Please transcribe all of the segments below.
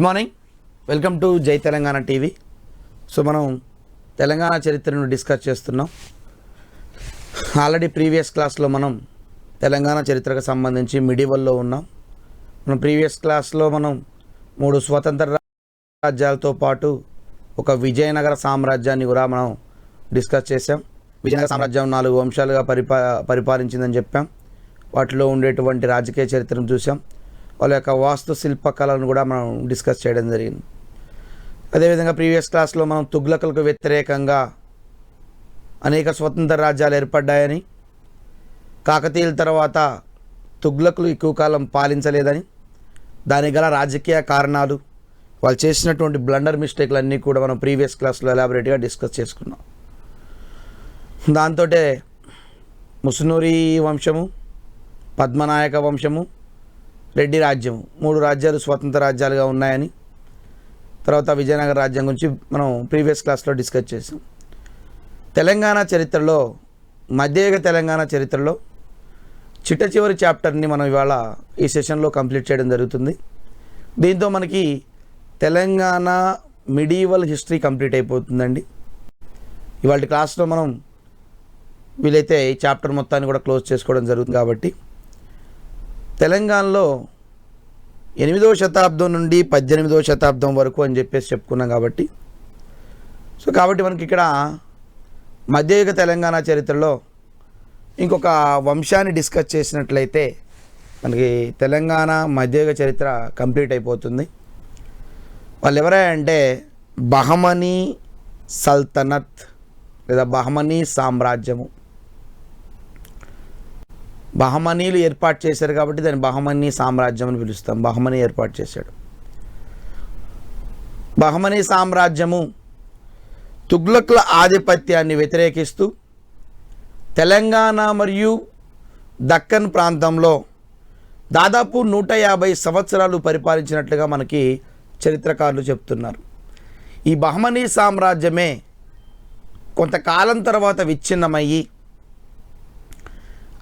Morning, welcome to జై Telangana TV. So మనం తెలంగాణ చరిత్రను డిస్కస్ చేస్తున్నాం. ఆల్రెడీ ప్రీవియస్ క్లాస్లో మనం తెలంగాణ చరిత్రకు సంబంధించి మిడివల్లో ఉన్నాం. మనం ప్రీవియస్ క్లాస్లో మనం 3 స్వతంత్ర రాజ్యాలతో పాటు ఒక విజయనగర సామ్రాజ్యాన్ని కూడా మనం డిస్కస్ చేసాం. విజయనగర సామ్రాజ్యం 4 వంశాలుగా పరిపాలించిందని చెప్పాం. వాటిలో ఉండేటువంటి రాజకీయ చరిత్రను చూసాం. వాళ్ళ యొక్క వాస్తు శిల్పకళను కూడా మనం డిస్కస్ చేయడం జరిగింది. అదేవిధంగా ప్రీవియస్ క్లాస్లో మనం తుగ్లకులకు వ్యతిరేకంగా అనేక స్వతంత్ర రాజ్యాలు ఏర్పడ్డాయని, కాకతీయుల తర్వాత తుగ్లకులు ఎక్కువ కాలం పాలించలేదని, దానికి గల రాజకీయ కారణాలు, వాళ్ళు చేసినటువంటి బ్లండర్ మిస్టేక్లన్నీ కూడా మనం ప్రీవియస్ క్లాస్లో ఎలాబొరేట్గా డిస్కస్ చేసుకున్నాం. దాంతో ముసునూరి వంశము, పద్మనాయక వంశము, రెడ్డి రాజ్యము 3 రాజ్యాలు స్వతంత్ర రాజ్యాలుగా ఉన్నాయని, తర్వాత విజయనగర రాజ్యం గురించి మనం ప్రీవియస్ క్లాస్లో డిస్కస్ చేసాం. తెలంగాణ చరిత్రలో, మధ్యయుగ తెలంగాణ చరిత్రలో చిట్ట చివరి చాప్టర్ని మనం ఇవాళ ఈ సెషన్లో కంప్లీట్ చేయడం జరుగుతుంది. దీంతో మనకి తెలంగాణ మిడీవల్ హిస్టరీ కంప్లీట్ అయిపోతుందండి. ఇవాళ క్లాస్లో మనం వీలైతే ఈ చాప్టర్ మొత్తాన్ని కూడా క్లోజ్ చేసుకోవడం జరుగుతుంది. కాబట్టి తెలంగాణలో 8వ శతాబ్దం నుండి 18వ శతాబ్దం వరకు అని చెప్పేసి చెప్పుకున్నాం. కాబట్టి మనకి ఇక్కడ మధ్యయుగ తెలంగాణ చరిత్రలో ఇంకొక వంశాన్ని డిస్కస్ చేసినట్లయితే మనకి తెలంగాణ మధ్యయుగ చరిత్ర కంప్లీట్ అయిపోతుంది. వాళ్ళు ఎవరంటే బహమనీ సల్తనత్ లేదా బహమనీ సామ్రాజ్యము. బహమనీలు ఏర్పాటు చేశారు కాబట్టి దాన్ని బహమనీ సామ్రాజ్యం అని పిలుస్తాం. బహమనీ ఏర్పాటు చేశాడు. బహమనీ సామ్రాజ్యము తుగ్లకుల ఆధిపత్యాన్ని వ్యతిరేకిస్తూ తెలంగాణ మరియు దక్కన్ ప్రాంతంలో దాదాపు 150 సంవత్సరాలు పరిపాలించినట్లుగా మనకి చరిత్రకారులు చెప్తున్నారు. ఈ బహమనీ సామ్రాజ్యమే కొంతకాలం తర్వాత విచ్ఛిన్నమయ్యి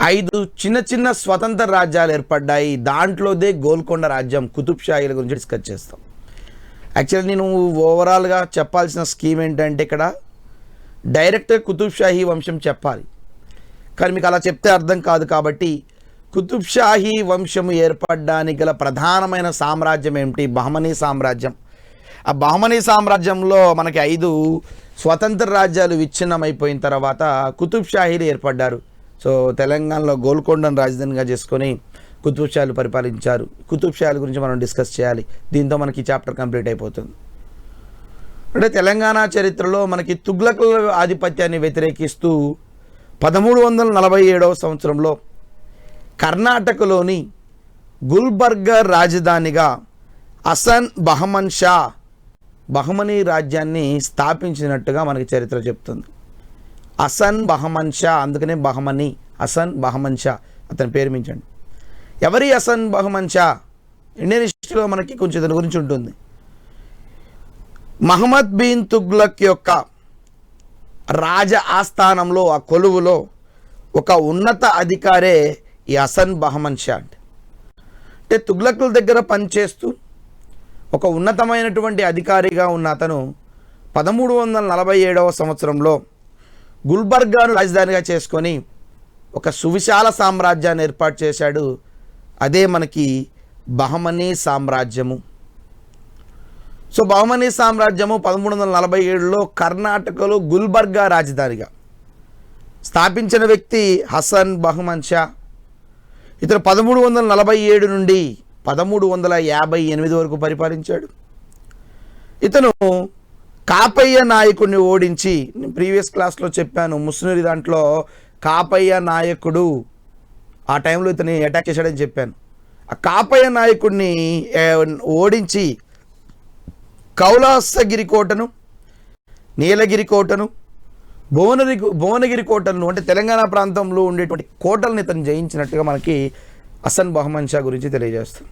5 చిన్న చిన్న స్వతంత్ర రాజ్యాలు ఏర్పడ్డాయి. దాంట్లోదే గోల్కొండ రాజ్యం, కుతుబ్ షాహీల గురించి డిస్కస్ చేస్తాం. యాక్చువల్లీ నేను ఓవరాల్గా చెప్పాల్సిన స్కీమ్ ఏంటంటే ఇక్కడ డైరెక్ట్గా కుతుబ్ షాహీ వంశం చెప్పాలి, కానీ మీకు అలా చెప్తే అర్థం కాదు. కాబట్టి కుతుబ్ షాహీ వంశము ఏర్పడడానికి గల ప్రధానమైన సామ్రాజ్యం ఏమిటి? బహమనీ సామ్రాజ్యం. ఆ బహమనీ సామ్రాజ్యంలో మనకి 5 స్వతంత్ర రాజ్యాలు విచ్ఛిన్నమైపోయిన తర్వాత కుతుబ్ షాహీలు ఏర్పడ్డారు. సో తెలంగాణలో గోల్కొండను రాజధానిగా చేసుకొని కుతుబ్ షాహీలు పరిపాలించారు. కుతుబ్ షాహీల గురించి మనం డిస్కస్ చేయాలి. దీంతో మనకి చాప్టర్ కంప్లీట్ అయిపోతుంది. అంటే తెలంగాణ చరిత్రలో మనకి తుగ్లకుల ఆధిపత్యాన్ని వ్యతిరేకిస్తూ 1347వ సంవత్సరంలో కర్ణాటకలోని గుల్బర్గా రాజధానిగా హసన్ బహమన్ షా బహమనీ రాజ్యాన్ని స్థాపించినట్టుగా మనకి చరిత్ర చెప్తుంది. హసన్ బహమన్ షా, అందుకనే బహమనీ, హసన్ బహమన్ షా అతని పేరు మించండి. ఎవరి హసన్ బహమన్ షా? ఇండియన్ హిస్టరీలో మనకి కొంచెం దాని గురించి ఉంటుంది. మహమ్మద్ బిన్ తుగ్లక్ యొక్క రాజ ఆస్థానంలో, ఆ కొలువులో ఒక ఉన్నత అధికారే ఈ హసన్ బహమన్ షా. అంటే తుగ్లకుల దగ్గర పనిచేస్తూ ఒక ఉన్నతమైనటువంటి అధికారిగా ఉన్న అతను 1347వ సంవత్సరంలో గుల్బర్గాను రాజధానిగా చేసుకొని ఒక సువిశాల సామ్రాజ్యాన్ని ఏర్పాటు చేశాడు. అదే మనకి బహమనీ సామ్రాజ్యము. సో బహమనీ సామ్రాజ్యము 1347లో కర్ణాటకలో గుల్బర్గా రాజధానిగా స్థాపించిన వ్యక్తి హసన్ బహమన్ షా. ఇతను 1347 నుండి 1358 వరకు పరిపాలించాడు. ఇతను కాపయ్య నాయకుడిని ఓడించి, నేను ప్రీవియస్ క్లాస్లో చెప్పాను, ముస్నూరి దాంట్లో కాపయ్య నాయకుడు ఆ టైంలో ఇతని అటాక్ చేశాడని చెప్పాను. ఆ కాపయ్య నాయకుడిని ఓడించి కౌలాసగిరి కోటను, నీలగిరి కోటను, భువనగిరి కోటలను, అంటే తెలంగాణ ప్రాంతంలో ఉండేటువంటి కోటలను ఇతను జయించినట్టుగా మనకి హసన్ బహమన్ షా గురించి తెలియజేస్తుంది.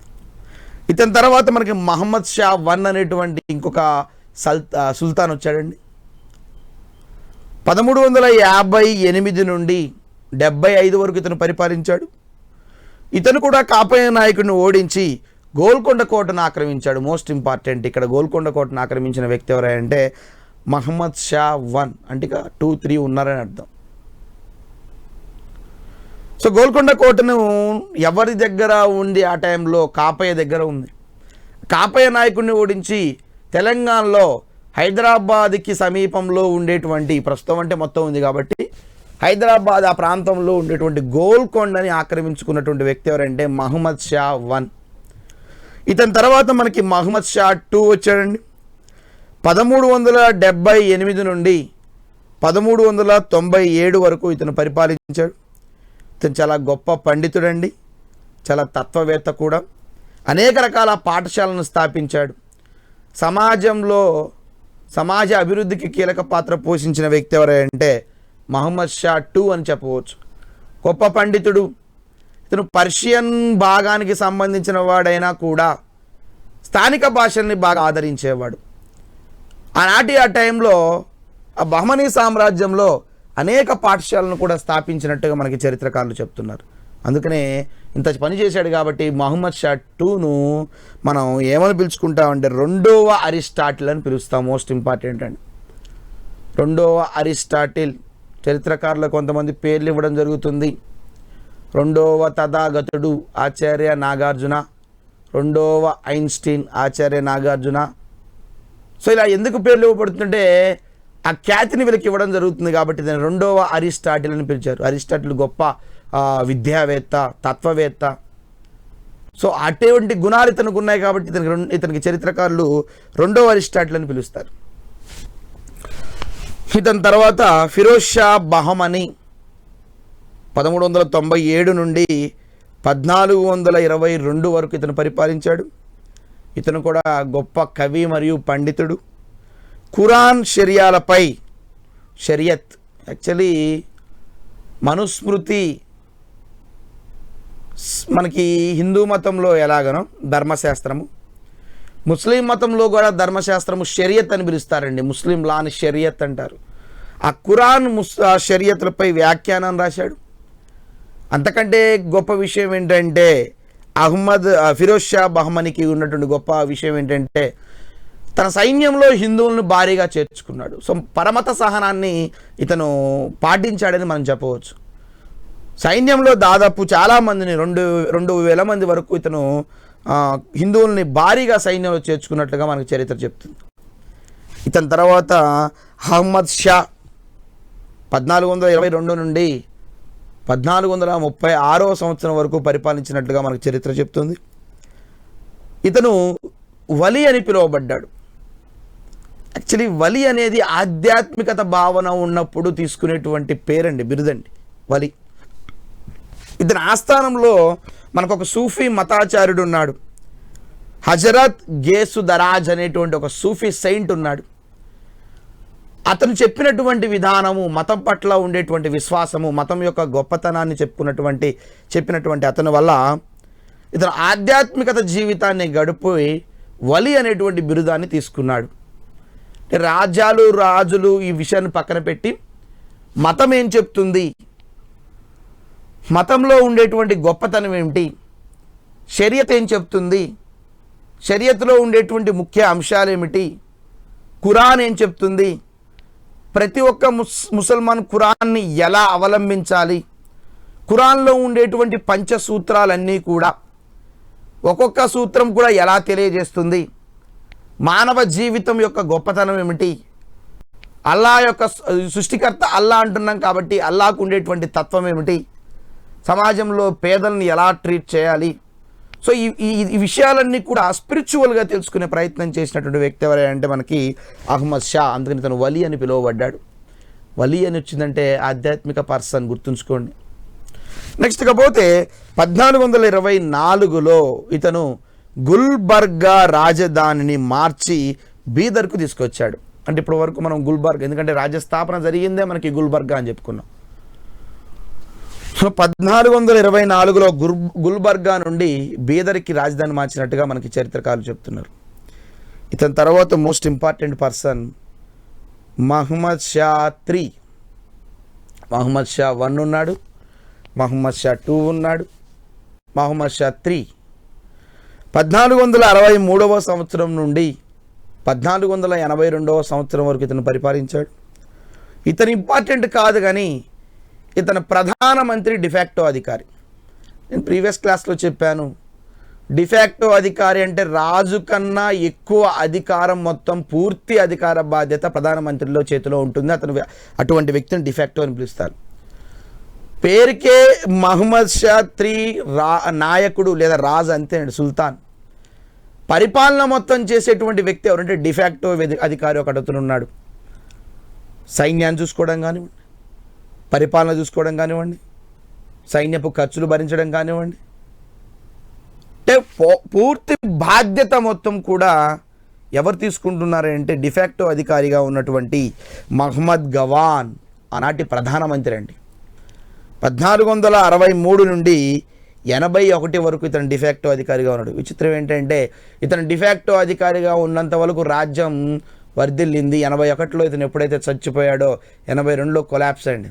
ఇతని తర్వాత మనకి మహమ్మద్ షా 1 అనేటువంటి ఇంకొక సుల్తాన్ వచ్చాడండి. 1358 నుండి 75 వరకు ఇతను పరిపాలించాడు. ఇతను కూడా కాపయ్య నాయకుడిని ఓడించి గోల్కొండ కోటను ఆక్రమించాడు. మోస్ట్ ఇంపార్టెంట్, ఇక్కడ గోల్కొండ కోటను ఆక్రమించిన వ్యక్తి ఎవరంటే మహమ్మద్ షా 1, అంటే ఇక 2, 3 ఉన్నారని అర్థం. సో గోల్కొండ కోటను ఎవరి దగ్గర ఉంది ఆ టైంలో? కాపయ్య దగ్గర ఉంది. కాపయ్య నాయకుడిని ఓడించి తెలంగాణలో హైదరాబాద్కి సమీపంలో ఉండేటువంటి, ప్రస్తుతం అంటే మొత్తం ఉంది కాబట్టి హైదరాబాద్ ఆ ప్రాంతంలో ఉండేటువంటి గోల్కొండని ఆక్రమించుకున్నటువంటి వ్యక్తి ఎవరంటే మహమ్మద్ షా 1. ఇతని తర్వాత మనకి మహమ్మద్ షా 2 వచ్చాడండి. 1378 నుండి 1397 వరకు ఇతను పరిపాలించాడు. ఇతను చాలా గొప్ప పండితుడండి, చాలా తత్వవేత్త కూడా. అనేక రకాల పాఠశాలను స్థాపించాడు. సమాజ అభివృద్ధికి కీలక పాత్ర పోషించిన వ్యక్తి ఎవరంటే మహమ్మద్ షా 2 అని చెప్పవచ్చు. గొప్ప పండితుడు. ఇతను పర్షియన్ భాగానికి సంబంధించిన వాడైనా కూడా స్థానిక భాషల్ని బాగా ఆదరించేవాడు. ఆనాటి ఆ టైంలో ఆ బహమనీ సామ్రాజ్యంలో అనేక పాఠశాలను కూడా స్థాపించినట్టుగా మనకి చరిత్రకారులు చెప్తున్నారు. అందుకనే ఇంత పని చేశాడు కాబట్టి మహమ్మద్ షా 2ను మనం ఏమని పిలుచుకుంటామంటే రెండవ అరిస్టాటిల్ అని పిలుస్తాం. మోస్ట్ ఇంపార్టెంట్ అండి, రెండవ అరిస్టాటిల్. చరిత్రకారులు కొంతమంది పేర్లు ఇవ్వడం జరుగుతుంది. రెండవ తథాగతుడు ఆచార్య నాగార్జున, రెండవ ఐన్స్టీన్ ఆచార్య నాగార్జున. సో ఇలా ఎందుకు పేర్లు ఇవ్వబడుతుంటే ఆ ఖ్యాతిని వీళ్ళకి ఇవ్వడం జరుగుతుంది కాబట్టి దాన్ని రెండవ అరిస్టాటిల్ అని పిలిచారు. అరిస్టాటిల్ గొప్ప విద్యావేత్త, తత్వవేత్త. సో అటువంటి గుణాలు ఇతనికి ఉన్నాయి కాబట్టి ఇతనికి చరిత్రకారులు రెండవ అరిస్టాటిల్ అని పిలుస్తారు. ఇతని తర్వాత ఫిరోజ్ షా బహమనీ 1397 నుండి 1422 వరకు ఇతను పరిపాలించాడు. ఇతను కూడా గొప్ప కవి మరియు పండితుడు. ఖురాన్ షరియాలపై, షరియత్ యాక్చువల్లీ మనుస్మృతి మనకి హిందూ మతంలో ఎలాగనో ధర్మశాస్త్రము, ముస్లిం మతంలో కూడా ధర్మశాస్త్రము షరియత్ అని పిలుస్తారండి. ముస్లిం లాని షరియత్ అంటారు. ఆ ఖురాన్ షరియత్లపై వ్యాఖ్యానం రాశాడు. అంతకంటే గొప్ప విషయం ఏంటంటే ఫిరోజ్ షా బహమనీకి ఉన్నటువంటి గొప్ప విషయం ఏంటంటే తన సైన్యంలో హిందువులను భారీగా చేర్చుకున్నాడు. సో పరమత సహనాన్ని ఇతను పాటించాడని మనం చెప్పవచ్చు. సైన్యంలో దాదాపు చాలామందిని 2,000 మంది వరకు ఇతను హిందువుల్ని భారీగా సైన్యంలో చేర్చుకున్నట్లుగా మనకు చరిత్ర చెప్తుంది. ఇతని తర్వాత అహ్మద్ షా 1422 నుండి 1436 సంవత్సరం వరకు పరిపాలించినట్లుగా మనకు చరిత్ర చెప్తుంది. ఇతను వలి అని పిలువబడ్డాడు. యాక్చువల్లీ వలి అనేది ఆధ్యాత్మికత భావన ఉన్నప్పుడు తీసుకునేటువంటి పేరండి, బిరుదండి వలి. ఇతని ఆస్థానంలో మనకు ఒక సూఫీ మతాచార్యుడు ఉన్నాడు. హజరత్ గేసు దరాజ్ అనేటువంటి ఒక సూఫీ సెయింట్ ఉన్నాడు. అతను చెప్పినటువంటి విధానము, మతం పట్ల ఉండేటువంటి విశ్వాసము, మతం యొక్క గొప్పతనాన్ని చెప్పినటువంటి అతని వల్ల ఇతను ఆధ్యాత్మికత జీవితాన్ని గడిపి వలి అనేటువంటి బిరుదాన్ని తీసుకున్నాడు. రాజులు ఈ విషయాన్ని పక్కన పెట్టి మతం ఏం చెప్తుంది, మతంలో ఉండేటువంటి గొప్పతనం ఏమిటి, షరియత్ ఏం చెప్తుంది, షరియత్లో ఉండేటువంటి ముఖ్య అంశాలు ఏమిటి, ఖురాన్ ఏం చెప్తుంది, ప్రతి ఒక్క ముసల్మాన్ ఖురాన్ని ఎలా అవలంబించాలి, ఖురాన్లో ఉండేటువంటి పంచసూత్రాలన్నీ కూడా ఒక్కొక్క సూత్రం కూడా ఎలా తెలియజేస్తుంది, మానవ జీవితం యొక్క గొప్పతనం ఏమిటి, అల్లా యొక్క సృష్టికర్త అల్లా అంటున్నాం కాబట్టి అల్లాకు ఉండేటువంటి తత్వం ఏమిటి, సమాజంలో పేదలను ఎలా ట్రీట్ చేయాలి. సో ఈ విషయాలన్నీ కూడా స్పిరిచువల్గా తెలుసుకునే ప్రయత్నం చేసినటువంటి వ్యక్తి ఎవరంటే మనకి అహ్మద్ షా. అందుకని తను వలి అని పిలువబడ్డాడు. వలి అని వచ్చిందంటే ఆధ్యాత్మిక పర్సన్, గుర్తుంచుకోండి. నెక్స్ట్ కాకపోతే 1424లో ఇతను గుల్బర్గా రాజధానిని మార్చి బీదర్కు తీసుకొచ్చాడు. అంటే ఇప్పటి వరకు మనం గుల్బర్గా, ఎందుకంటే రాజ్యస్థాపన జరిగిందే మనకి గుల్బర్గా అని చెప్పుకున్నాం. సో 1424లో గుల్బర్గా నుండి బీదర్కి రాజధాని మార్చినట్టుగా మనకి చరిత్రకారులు చెప్తున్నారు. ఇతని తర్వాత most important person Muhammad Shah 3. Muhammad Shah 1 ఉన్నాడు, మహమ్మద్ షా 2 ఉన్నాడు, మహమ్మద్ షా 3. 1463 సంవత్సరం నుండి 1482 సంవత్సరం వరకు ఇతను పరిపాలించాడు. ఇతను ఇంపార్టెంట్ కాదు కానీ ఇతను ప్రధానమంత్రి డిఫాక్టో అధికారి. నేను ప్రీవియస్ క్లాస్లో చెప్పాను, డిఫాక్టో అధికారి అంటే రాజు కన్నా ఎక్కువ అధికారం, మొత్తం పూర్తి అధికార బాధ్యత ప్రధానమంత్రిలో చేతిలో ఉంటుంది. అటువంటి వ్యక్తిని డిఫాక్టో అని పిలుస్తారు. పేరుకే మహమ్మద్ షా నాయకుడు లేదా రాజు అంతే, సుల్తాన్. పరిపాలన మొత్తం చేసేటువంటి వ్యక్తి ఎవరంటే డిఫాక్టో అధికారి ఒకడుతూ ఉన్నాడు. సైన్యాన్ని చూసుకోవడం కానివ్వండి, పరిపాలన చూసుకోవడం కానివ్వండి, సైన్యపు ఖర్చులు భరించడం కానివ్వండి, అంటే పూర్తి బాధ్యత మొత్తం కూడా ఎవరు తీసుకుంటున్నారంటే డిఫాక్టో అధికారిగా ఉన్నటువంటి మహమ్మద్ గవాన్ ఆనాటి ప్రధానమంత్రి అండి. 1463 నుండి 81 వరకు ఇతను డిఫాక్టో అధికారిగా ఉన్నాడు. విచిత్రం ఏంటంటే ఇతను డిఫాక్టో అధికారిగా ఉన్నంత వరకు రాజ్యం వర్ధిల్లింది. 81లో ఇతను ఎప్పుడైతే చచ్చిపోయాడో 82లో కొలాప్స్ అయింది.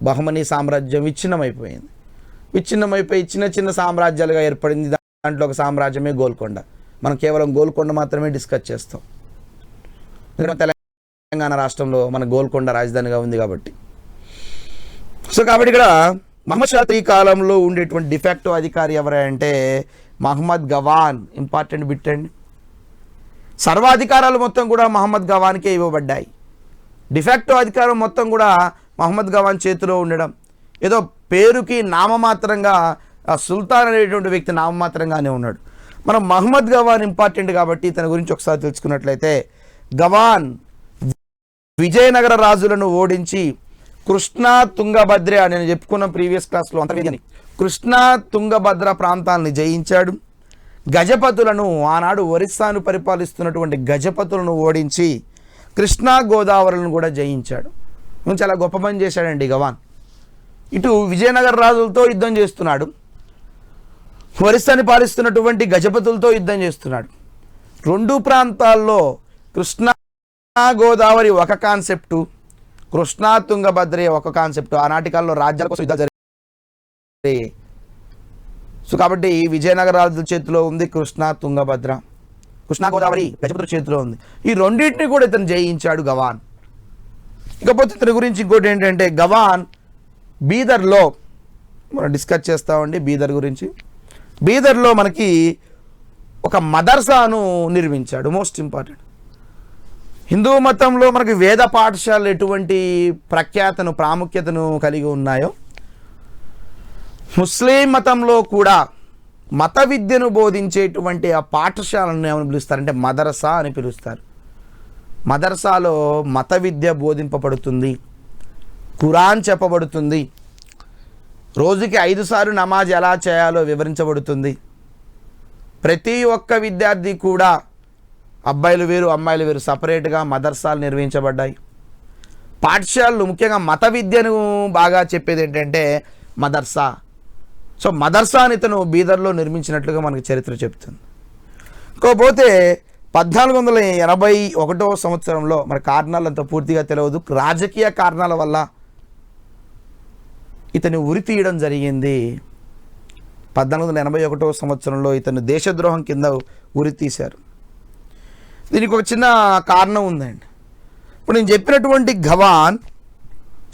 బహమనీ సామ్రాజ్యం విచ్ఛిన్నమైపోయింది. విచ్ఛిన్నమైపోయి చిన్న చిన్న సామ్రాజ్యాలుగా ఏర్పడింది. దాంట్లో ఒక సామ్రాజ్యమే గోల్కొండ. మనం కేవలం గోల్కొండ మాత్రమే డిస్కస్ చేస్తాం. తెలంగాణ రాష్ట్రంలో మన గోల్కొండ రాజధానిగా ఉంది కాబట్టి. సో కాబట్టి ఇక్కడ మహమ్మద్ షా కాలంలో ఉండేటువంటి డిఫాక్టో అధికారి ఎవరంటే మహమ్మద్ గవాన్. ఇంపార్టెంట్ బిట్ అండి. సర్వాధికారాలు మొత్తం కూడా మహమ్మద్ గవాన్కే ఇవ్వబడ్డాయి. డిఫాక్టో అధికారం మొత్తం కూడా మహమ్మద్ గవాన్ చేతిలో ఉండడం, ఏదో పేరుకి నామమాత్రంగా సుల్తాన్ అనేటువంటి వ్యక్తి నామమాత్రంగానే ఉన్నాడు. మనం మహమ్మద్ గవాన్ ఇంపార్టెంట్ కాబట్టి తన గురించి ఒకసారి తెలుసుకున్నట్లయితే, గవాన్ విజయనగర రాజులను ఓడించి కృష్ణా తుంగభద్ర, నేను చెప్పుకున్న ప్రీవియస్ క్లాస్లో అంతర్వేదిని, కృష్ణా తుంగభద్ర ప్రాంతాలని జయించాడు. గజపతులను, ఆనాడు ఒరిస్సాను పరిపాలిస్తున్నటువంటి గజపతులను ఓడించి కృష్ణా గోదావరులను కూడా జయించాడు. చాలా గొప్ప పని చేశాడండి గవాన్. ఇటు విజయనగర రాజులతో యుద్ధం చేస్తున్నాడు, ఒరిస్సాని పాలిస్తున్నటువంటి గజపతులతో యుద్ధం చేస్తున్నాడు. రెండు ప్రాంతాల్లో కృష్ణా గోదావరి ఒక కాన్సెప్టు, కృష్ణా తుంగభద్ర ఒక కాన్సెప్టు. ఆనాటి కాలంలో రాజ్యాల కోసం యుద్ధాలు జరిగాయి. సో కాబట్టి విజయనగర రాజుల చేతిలో ఉంది కృష్ణా తుంగభద్ర, కృష్ణా గోదావరి గజపతుల చేతిలో ఉంది. ఈ రెండింటిని కూడా ఇతను జయించాడు గవాన్. ఇకపోతే ఇతని గురించి ఇంకోటి ఏంటంటే, గవాన్ బీదర్లో మనం డిస్కస్ చేస్తామండి. బీదర్ గురించి, బీదర్లో మనకి ఒక మదర్సాను నిర్మించాడు. Most important. హిందూ మతంలో మనకి వేద పాఠశాలలు ఎటువంటి ప్రఖ్యాతను, ప్రాముఖ్యతను కలిగి ఉన్నాయో, ముస్లిం మతంలో కూడా మత విద్యను బోధించేటువంటి ఆ పాఠశాలను ఏమని పిలుస్తారంటే మదర్సా అని పిలుస్తారు. మదర్సాలో మత విద్య బోధింపబడుతుంది, ఖురాన్ చెప్పబడుతుంది, రోజుకి 5 సార్లు నమాజ్ ఎలా చేయాలో వివరించబడుతుంది. ప్రతి ఒక్క విద్యార్థి కూడా, అబ్బాయిలు వేరు అమ్మాయిలు వేరు, సపరేట్గా మదర్సాలు నిర్వహించబడ్డాయి. పాఠశాలలు ముఖ్యంగా మత విద్యను బాగా చెప్పేది ఏంటంటే మదర్సా. సో మదర్సాని ఇతను బీదర్లో నిర్మించినట్లుగా మనకి చరిత్ర చెప్తుంది. ఇంకోపోతే 1481 సంవత్సరంలో, మన కారణాలు అంత పూర్తిగా తెలియదు, రాజకీయ కారణాల వల్ల ఇతని ఉరి తీయడం జరిగింది. 1481 సంవత్సరంలో ఇతను దేశద్రోహం కింద ఉరి తీశారు. దీనికి ఒక చిన్న కారణం ఉందండి. ఇప్పుడు నేను చెప్పినటువంటి గవాన్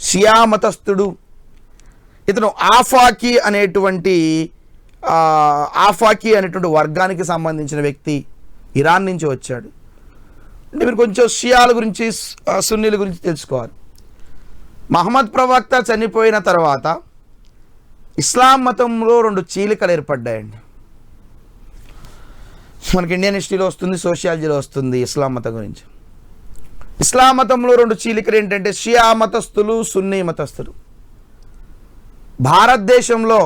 షియా మతస్థుడు. ఇతను ఆఫాకీ అనేటువంటి వర్గానికి సంబంధించిన వ్యక్తి. ఇరాన్ నుంచి వచ్చాడు. అంటే మీరు కొంచెం షియాల గురించి, సున్నీల గురించి తెలుసుకోవాలి. మహమ్మద్ ప్రవక్త చనిపోయిన తర్వాత ఇస్లాం మతంలో 2 చీలికలు ఏర్పడ్డాయండి. మనకి ఇండియన్ హిస్టరీలో వస్తుంది, సోషియాలజీలో వస్తుంది ఇస్లాం మతం గురించి. ఇస్లాం మతంలో 2 చీలికలు ఏంటంటే షియా మతస్థులు, సున్నీ మతస్థులు. భారతదేశంలో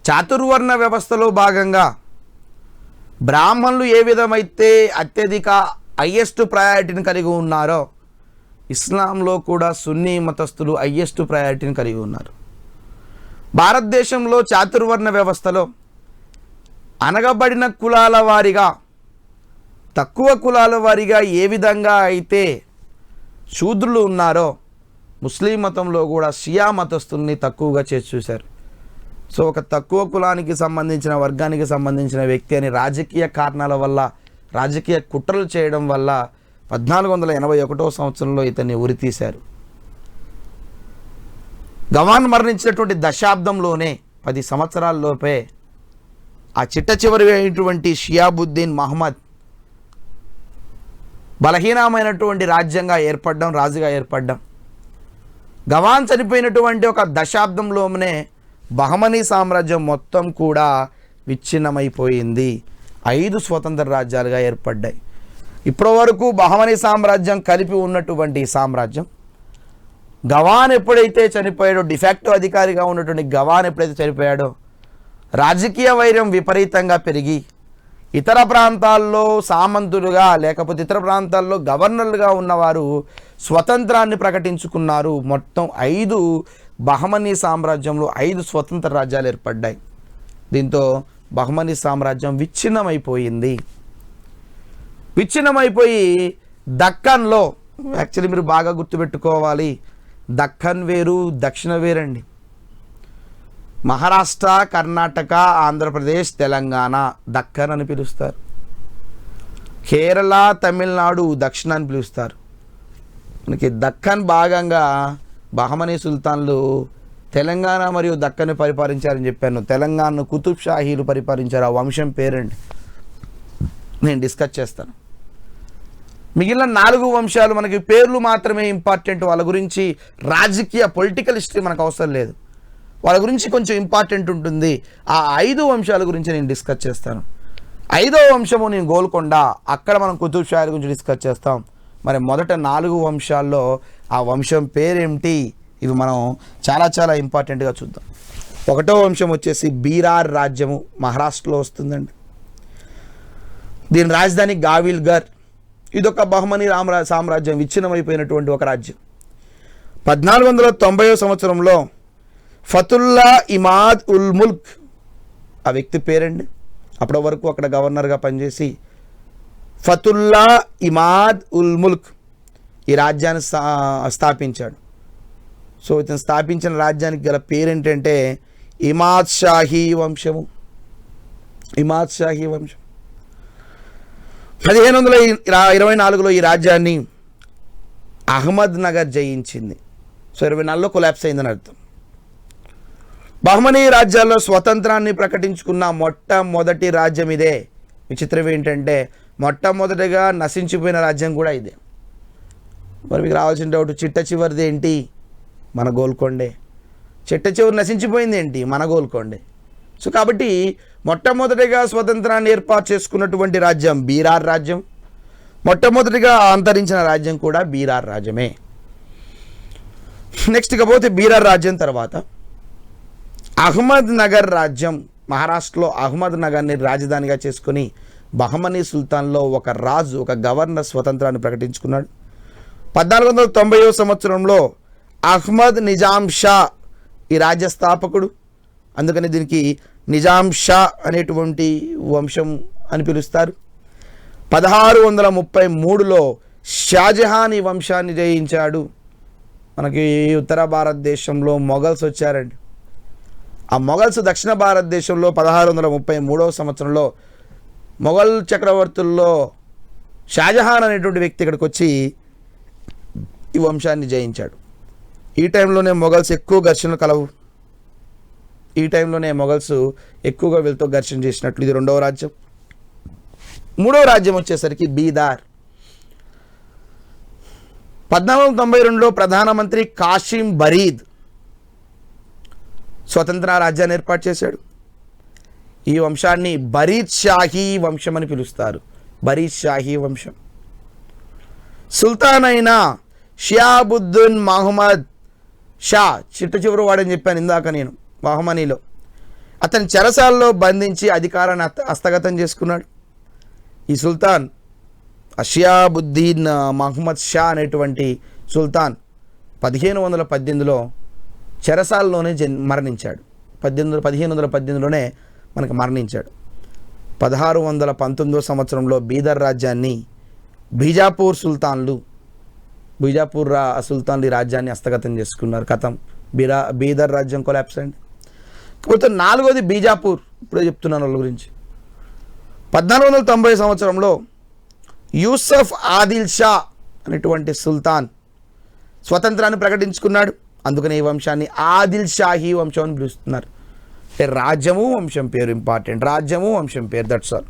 చాతుర్వర్ణ వ్యవస్థలో భాగంగా బ్రాహ్మణులు ఏ విధమైతే అత్యధిక హైయెస్ట్ ప్రయారిటీని కలిగి ఉన్నారో, ఇస్లాంలో కూడా సున్నీ మతస్థులు హైయెస్ట్ ప్రయారిటీని కలిగి ఉన్నారు. భారతదేశంలో చాతుర్వర్ణ వ్యవస్థలో అనగబడిన కులాల వారిగా, తక్కువ కులాల వారిగా ఏ విధంగా అయితే శూద్రులు ఉన్నారో, ముస్లిం మతంలో కూడా షియా మతస్థుల్ని తక్కువగా చేసి చూశారు. సో ఒక తక్కువ కులానికి సంబంధించిన వర్గానికి సంబంధించిన వ్యక్తి అని రాజకీయ కారణాల వల్ల, రాజకీయ కుట్రలు చేయడం వల్ల 1481వ సంవత్సరంలో ఇతన్ని ఉరితీశారు. గవాన్ మరణించినటువంటి దశాబ్దంలోనే 10 సంవత్సరాల్లోపే ఆ చిట్ట చివరి అయినటువంటి షియాబుద్దీన్ మహమ్మద్ బలహీనమైనటువంటి రాజ్యంగా ఏర్పడడం, రాజుగా ఏర్పడడం. గవాన్ చనిపోయినటువంటి ఒక దశాబ్దంలోనే బహమనీ సామ్రాజ్యం మొత్తం కూడా విచ్ఛిన్నమైపోయింది. 5 స్వతంత్ర రాజ్యాలుగా ఏర్పడ్డాయి. ఇప్పటి వరకు బహమనీ సామ్రాజ్యం కలిపి ఉన్నటువంటి సామ్రాజ్యం గవాన్ ఎప్పుడైతే చనిపోయాడో, డిఫాక్టో అధికారిగా ఉన్నటువంటి గవాన్ ఎప్పుడైతే చనిపోయాడో, రాజకీయ వైరం విపరీతంగా పెరిగి ఇతర ప్రాంతాల్లో సామంతులుగా లేకపోతే ఇతర ప్రాంతాల్లో గవర్నర్లుగా ఉన్నవారు స్వతంత్రాన్ని ప్రకటించుకున్నారు. మొత్తం 5 బహమనీ సామ్రాజ్యంలో 5 స్వతంత్ర రాజ్యాలు ఏర్పడ్డాయి. దీంతో బహమనీ సామ్రాజ్యం విచ్ఛిన్నమైపోయింది. విచ్ఛిన్నమైపోయి దక్కన్లో, యాక్చువల్లీ మీరు బాగా గుర్తుపెట్టుకోవాలి, దక్కన్ వేరు, దక్షిణ వేరండి. మహారాష్ట్ర, కర్ణాటక, ఆంధ్రప్రదేశ్, తెలంగాణ దక్కన్ అని పిలుస్తారు. కేరళ, తమిళనాడు దక్షిణ అని పిలుస్తారు. మనకి దక్కన్ భాగంగా బహమనీ సుల్తాన్లు తెలంగాణ మరియు దక్కన్ని పరిపాలించారని చెప్పాను. తెలంగాణను కుతుబ్ షాహీలు పరిపాలించారు. ఆ వంశం పేరండి, నేను డిస్కస్ చేస్తాను. మిగిలిన 4 వంశాలు మనకి పేర్లు మాత్రమే ఇంపార్టెంట్. వాళ్ళ గురించి రాజకీయ పొలిటికల్ హిస్టరీ మనకు అవసరం లేదు. వాళ్ళ గురించి కొంచెం ఇంపార్టెంట్ ఉంటుంది. ఆ 5 వంశాల గురించి నేను డిస్కస్ చేస్తాను. 5వ వంశము నేను గోల్కొండ, అక్కడ మనం కుతుబ్ షాహీల గురించి డిస్కస్ చేస్తాం. మరి మొదట 4 వంశాల్లో ఆ వంశం పేరేమిటి, ఇవి మనం చాలా చాలా ఇంపార్టెంట్గా చూద్దాం. 1వ వంశం వచ్చేసి బీరార్ రాజ్యము, మహారాష్ట్రలో వస్తుందండి. దీని రాజధాని గావిల్గర్. ఇదొక బహమనీ సామ్రాజ్యం, విచ్ఛిన్నమైపోయినటువంటి ఒక రాజ్యం. 1490వ సంవత్సరంలో ఫతుల్లా ఇమాద్ ఉల్ ముల్క్ ఆ వ్యక్తి పేరండి. అప్పటి వరకు అక్కడ గవర్నర్గా పనిచేసి ఫతుల్లా ఇమాద్ ఉల్ ముల్క్ ఈ రాజ్యాన్ని స్థాపించాడు. సో ఇతను స్థాపించిన రాజ్యానికి గల పేరేంటంటే ఇమాద్ షాహీ వంశము. ఇమాద్ షాహీ వంశం 1524లో ఈ రాజ్యాన్ని అహ్మద్ నగర్ జయించింది. సో 24లో కొలాప్స్ అయిందని అర్థం. బహమనీ రాజ్యాల్లో స్వతంత్రాన్ని ప్రకటించుకున్న మొట్టమొదటి రాజ్యం ఇదే. విచిత్రం ఏంటంటే మొట్టమొదటిగా నశించిపోయిన రాజ్యం కూడా ఇదే. మరి మీకు రావాల్సిన డౌట్, చిట్ట చివరిది ఏంటి? మన గోల్కొండే. చిట్ట చివరి నశించిపోయింది ఏంటి? మన గోల్కొండే. సో కాబట్టి మొట్టమొదటిగా స్వతంత్రాన్ని ఏర్పాటు చేసుకున్నటువంటి రాజ్యం బీరార్ రాజ్యం. మొట్టమొదటిగా అంతరించిన రాజ్యం కూడా బీరార్ రాజ్యమే. నెక్స్ట్ ఇకపోతే బీరార్ రాజ్యం తర్వాత అహ్మద్ నగర్ రాజ్యం. మహారాష్ట్రలో అహ్మద్ నగర్ని రాజధానిగా చేసుకుని బహమనీ సుల్తాన్లో ఒక రాజు, ఒక గవర్నర్ స్వతంత్రాన్ని ప్రకటించుకున్నాడు. 1490వ సంవత్సరంలో అహ్మద్ నిజాం షా ఈ రాజ్య స్థాపకుడు. అందుకని దీనికి నిజాం షా అనేటువంటి వంశం అని పిలుస్తారు. 1633లో షాజహాన్ ఈ వంశాన్ని జయించాడు. మనకి ఉత్తర భారతదేశంలో మొఘల్స్ వచ్చారండి. ఆ మొఘల్స్ దక్షిణ భారతదేశంలో 1633వ సంవత్సరంలో మొఘల్ చక్రవర్తుల్లో షాజహాన్ అనేటువంటి వ్యక్తి ఇక్కడికి వచ్చి ఈ వంశాన్ని జయించాడు. ఈ టైంలోనే మొఘల్స్ ఎక్కువ ఘర్షణలు కలవు. ఈ టైంలోనే మొఘల్స్ ఎక్కువగా వీళ్ళతో ఘర్షణ చేసినట్లు. ఇది 2వ రాజ్యం. 3వ రాజ్యం వచ్చేసరికి బీదార్. 1492లో ప్రధానమంత్రి కాసిం బరీద్ స్వతంత్ర రాజ్యాన్ని ఏర్పాటు చేశాడు. ఈ వంశాన్ని బరీద్ షాహీ వంశం అని పిలుస్తారు. బరీద్ షాహీ వంశం. సుల్తాన్ అయిన షియాబుద్దీన్ మహమ్మద్ షా, చిట్ట చివరి వాడని చెప్పాను ఇందాక నేను బహమనీలో, అతని చెరసాలలో బంధించి అధికారాన్ని హస్తగతం చేసుకున్నాడు. ఈ సుల్తాన్ షియాబుద్దీన్ మహమ్మద్ షా అనేటువంటి సుల్తాన్ 1518లో చెరసాలలోనే మరణించాడు. 1518లోనే మనకు మరణించాడు. 1619వ సంవత్సరంలో బీదర్ రాజ్యాన్ని బీజాపూర్ సుల్తాన్లు ఈ రాజ్యాన్ని హస్తగతం చేసుకున్నారు. కథం బీదర్ రాజ్యం కొలాప్స్ అండి. కాకపోతే 4వది బీజాపూర్. ఇప్పుడే చెప్తున్నాను వాళ్ళ గురించి. 1490 సంవత్సరంలో యూసఫ్ ఆదిల్ షా అనేటువంటి సుల్తాన్ స్వతంత్రాన్ని ప్రకటించుకున్నాడు. అందుకని ఈ వంశాన్ని ఆదిల్ షాహీ వంశం అని పిలుస్తున్నారు. రాజ్యము వంశం పేరు ఇంపార్టెంట్. రాజ్యము వంశం పేరు, దట్స్ ఆల్.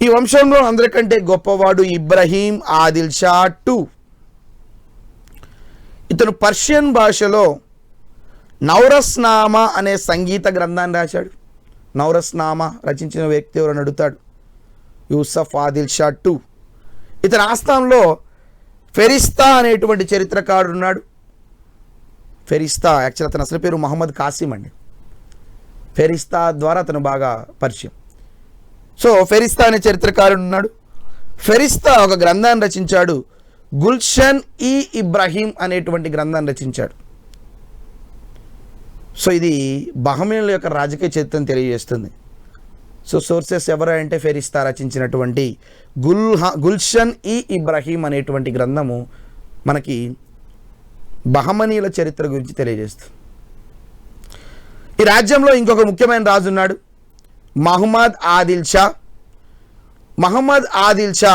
ఈ వంశంలో అందరికంటే గొప్పవాడు ఇబ్రహీం ఆదిల్ షా II. ఇతను పర్షియన్ భాషలో నౌరస్నామా అనే సంగీత గ్రంథాన్ని రాశాడు. నౌరస్నామా రచించిన వ్యక్తి ఎవరని అడుగుతాడు. యూసఫ్ ఆదిల్ షా II. ఇతని ఆస్థానంలో ఫెరిస్తా అనేటువంటి చరిత్రకారుడు ఉన్నాడు. ఫెరిస్తా యాక్చువల్ అతని అసలు పేరు మహమ్మద్ కాసిం అండి. ఫెరిస్తా ద్వారా అతను బాగా పరిచయం. సో ఫెరిస్తా అనే చరిత్రకారుడు ఉన్నాడు. ఫెరిస్తా ఒక గ్రంథాన్ని రచించాడు. గుల్షన్ ఈ ఇబ్రాహీం అనేటువంటి గ్రంథాన్ని రచించాడు. సో ఇది బహమనీయుల యొక్క రాజకీయ చరిత్రను తెలియజేస్తుంది. సో సోర్సెస్ ఎవరంటే ఫెరిస్తా రచించినటువంటి గుల్షన్ ఈ ఇబ్రాహీం అనేటువంటి గ్రంథము మనకి బహమనీయుల చరిత్ర గురించి తెలియజేస్తుంది. ఈ రాజ్యంలో ఇంకొక ముఖ్యమైన రాజు ఉన్నాడు, మహమ్మద్ ఆదిల్ షా. మహమ్మద్ ఆదిల్ షా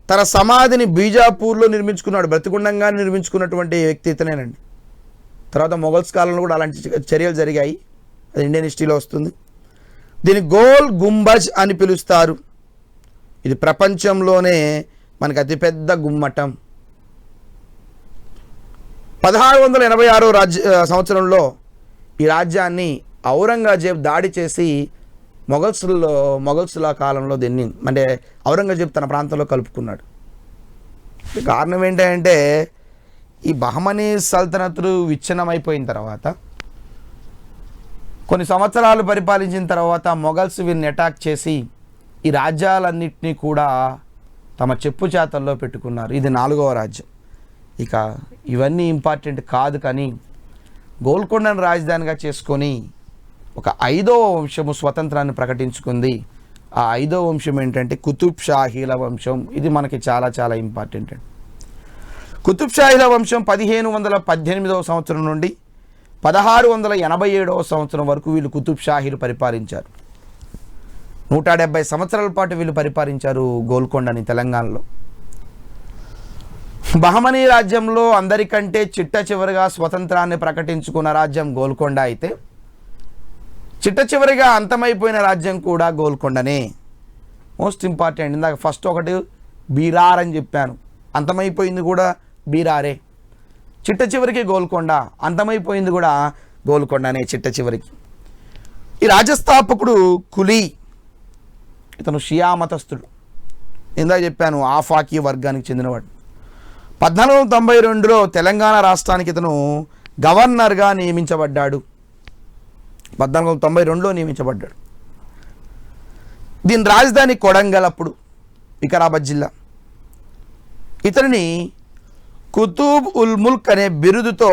తన సమాధిని బీజాపూర్లో నిర్మించుకున్నాడు. బ్రతికుండంగా నిర్మించుకున్నటువంటి వ్యక్తి ఇతనేనండి. తర్వాత మొఘల్స్ కాలంలో కూడా అలాంటి చర్యలు జరిగాయి. అది ఇండియన్ హిస్టరీలో వస్తుంది. దీన్ని గోల్ గుంబజ్ అని పిలుస్తారు. ఇది ప్రపంచంలోనే మనకి అతిపెద్ద గుమ్మటం. 1686 సంవత్సరంలో ఈ రాజ్యాన్ని ఔరంగజేబ్ దాడి చేసి మొఘల్స్ల కాలంలో దీన్ని అంటే ఔరంగజేబ్ తన ప్రాంతంలో కలుపుకున్నాడు. కారణం ఏంటంటే ఈ బహమనీ సల్తనతులు విచ్ఛిన్నమైపోయిన తర్వాత కొన్ని సంవత్సరాలు పరిపాలించిన తర్వాత మొఘల్స్ వీరిని అటాక్ చేసి ఈ రాజ్యాలన్నింటినీ కూడా తమ చెప్పు చేతల్లో పెట్టుకున్నారు. ఇది 4వ రాజ్యం. ఇక ఇవన్నీ ఇంపార్టెంట్ కాదు, కానీ గోల్కొండను రాజధానిగా చేసుకొని ఒక 5వ వంశము స్వతంత్రాన్ని ప్రకటించుకుంది. ఆ 5వ వంశం ఏంటంటే కుతుబ్ షాహీల వంశం. ఇది మనకి చాలా చాలా ఇంపార్టెంట్ అండి. కుతుబ్ షాహీల వంశం 1518 సంవత్సరం నుండి 1687 సంవత్సరం వరకు వీళ్ళు కుతుబ్ షాహీలు పరిపాలించారు. 170 సంవత్సరాల పాటు వీళ్ళు పరిపాలించారు గోల్కొండని తెలంగాణలో. బహమనీ రాజ్యంలో అందరికంటే చిట్ట చివరిగా స్వతంత్రాన్ని ప్రకటించుకున్న రాజ్యం గోల్కొండ అయితే చిట్ట చివరిగా అంతమైపోయిన రాజ్యం కూడా గోల్కొండనే. Most important. ఇందాక ఫస్ట్ ఒకటి బీరార్ అని చెప్పాను, అంతమైపోయింది కూడా బీరారే. చిట్ట చివరికి గోల్కొండ, అంతమైపోయింది కూడా గోల్కొండనే చిట్ట చివరికి. ఈ రాజస్థాపకుడు కులీ. ఇతను షియా మతస్థుడు. ఇందాక చెప్పాను ఆఫాకీ వర్గానికి చెందినవాడు. 1492లో తెలంగాణ రాష్ట్రానికి ఇతను గవర్నర్గా నియమించబడ్డాడు. 1492లో నియమించబడ్డాడు. దీని రాజధాని కొడంగల్, అప్పుడు వికారాబాద్ జిల్లా. ఇతనిని కుతుబ్ ఉల్ ముల్క్ అనే బిరుదుతో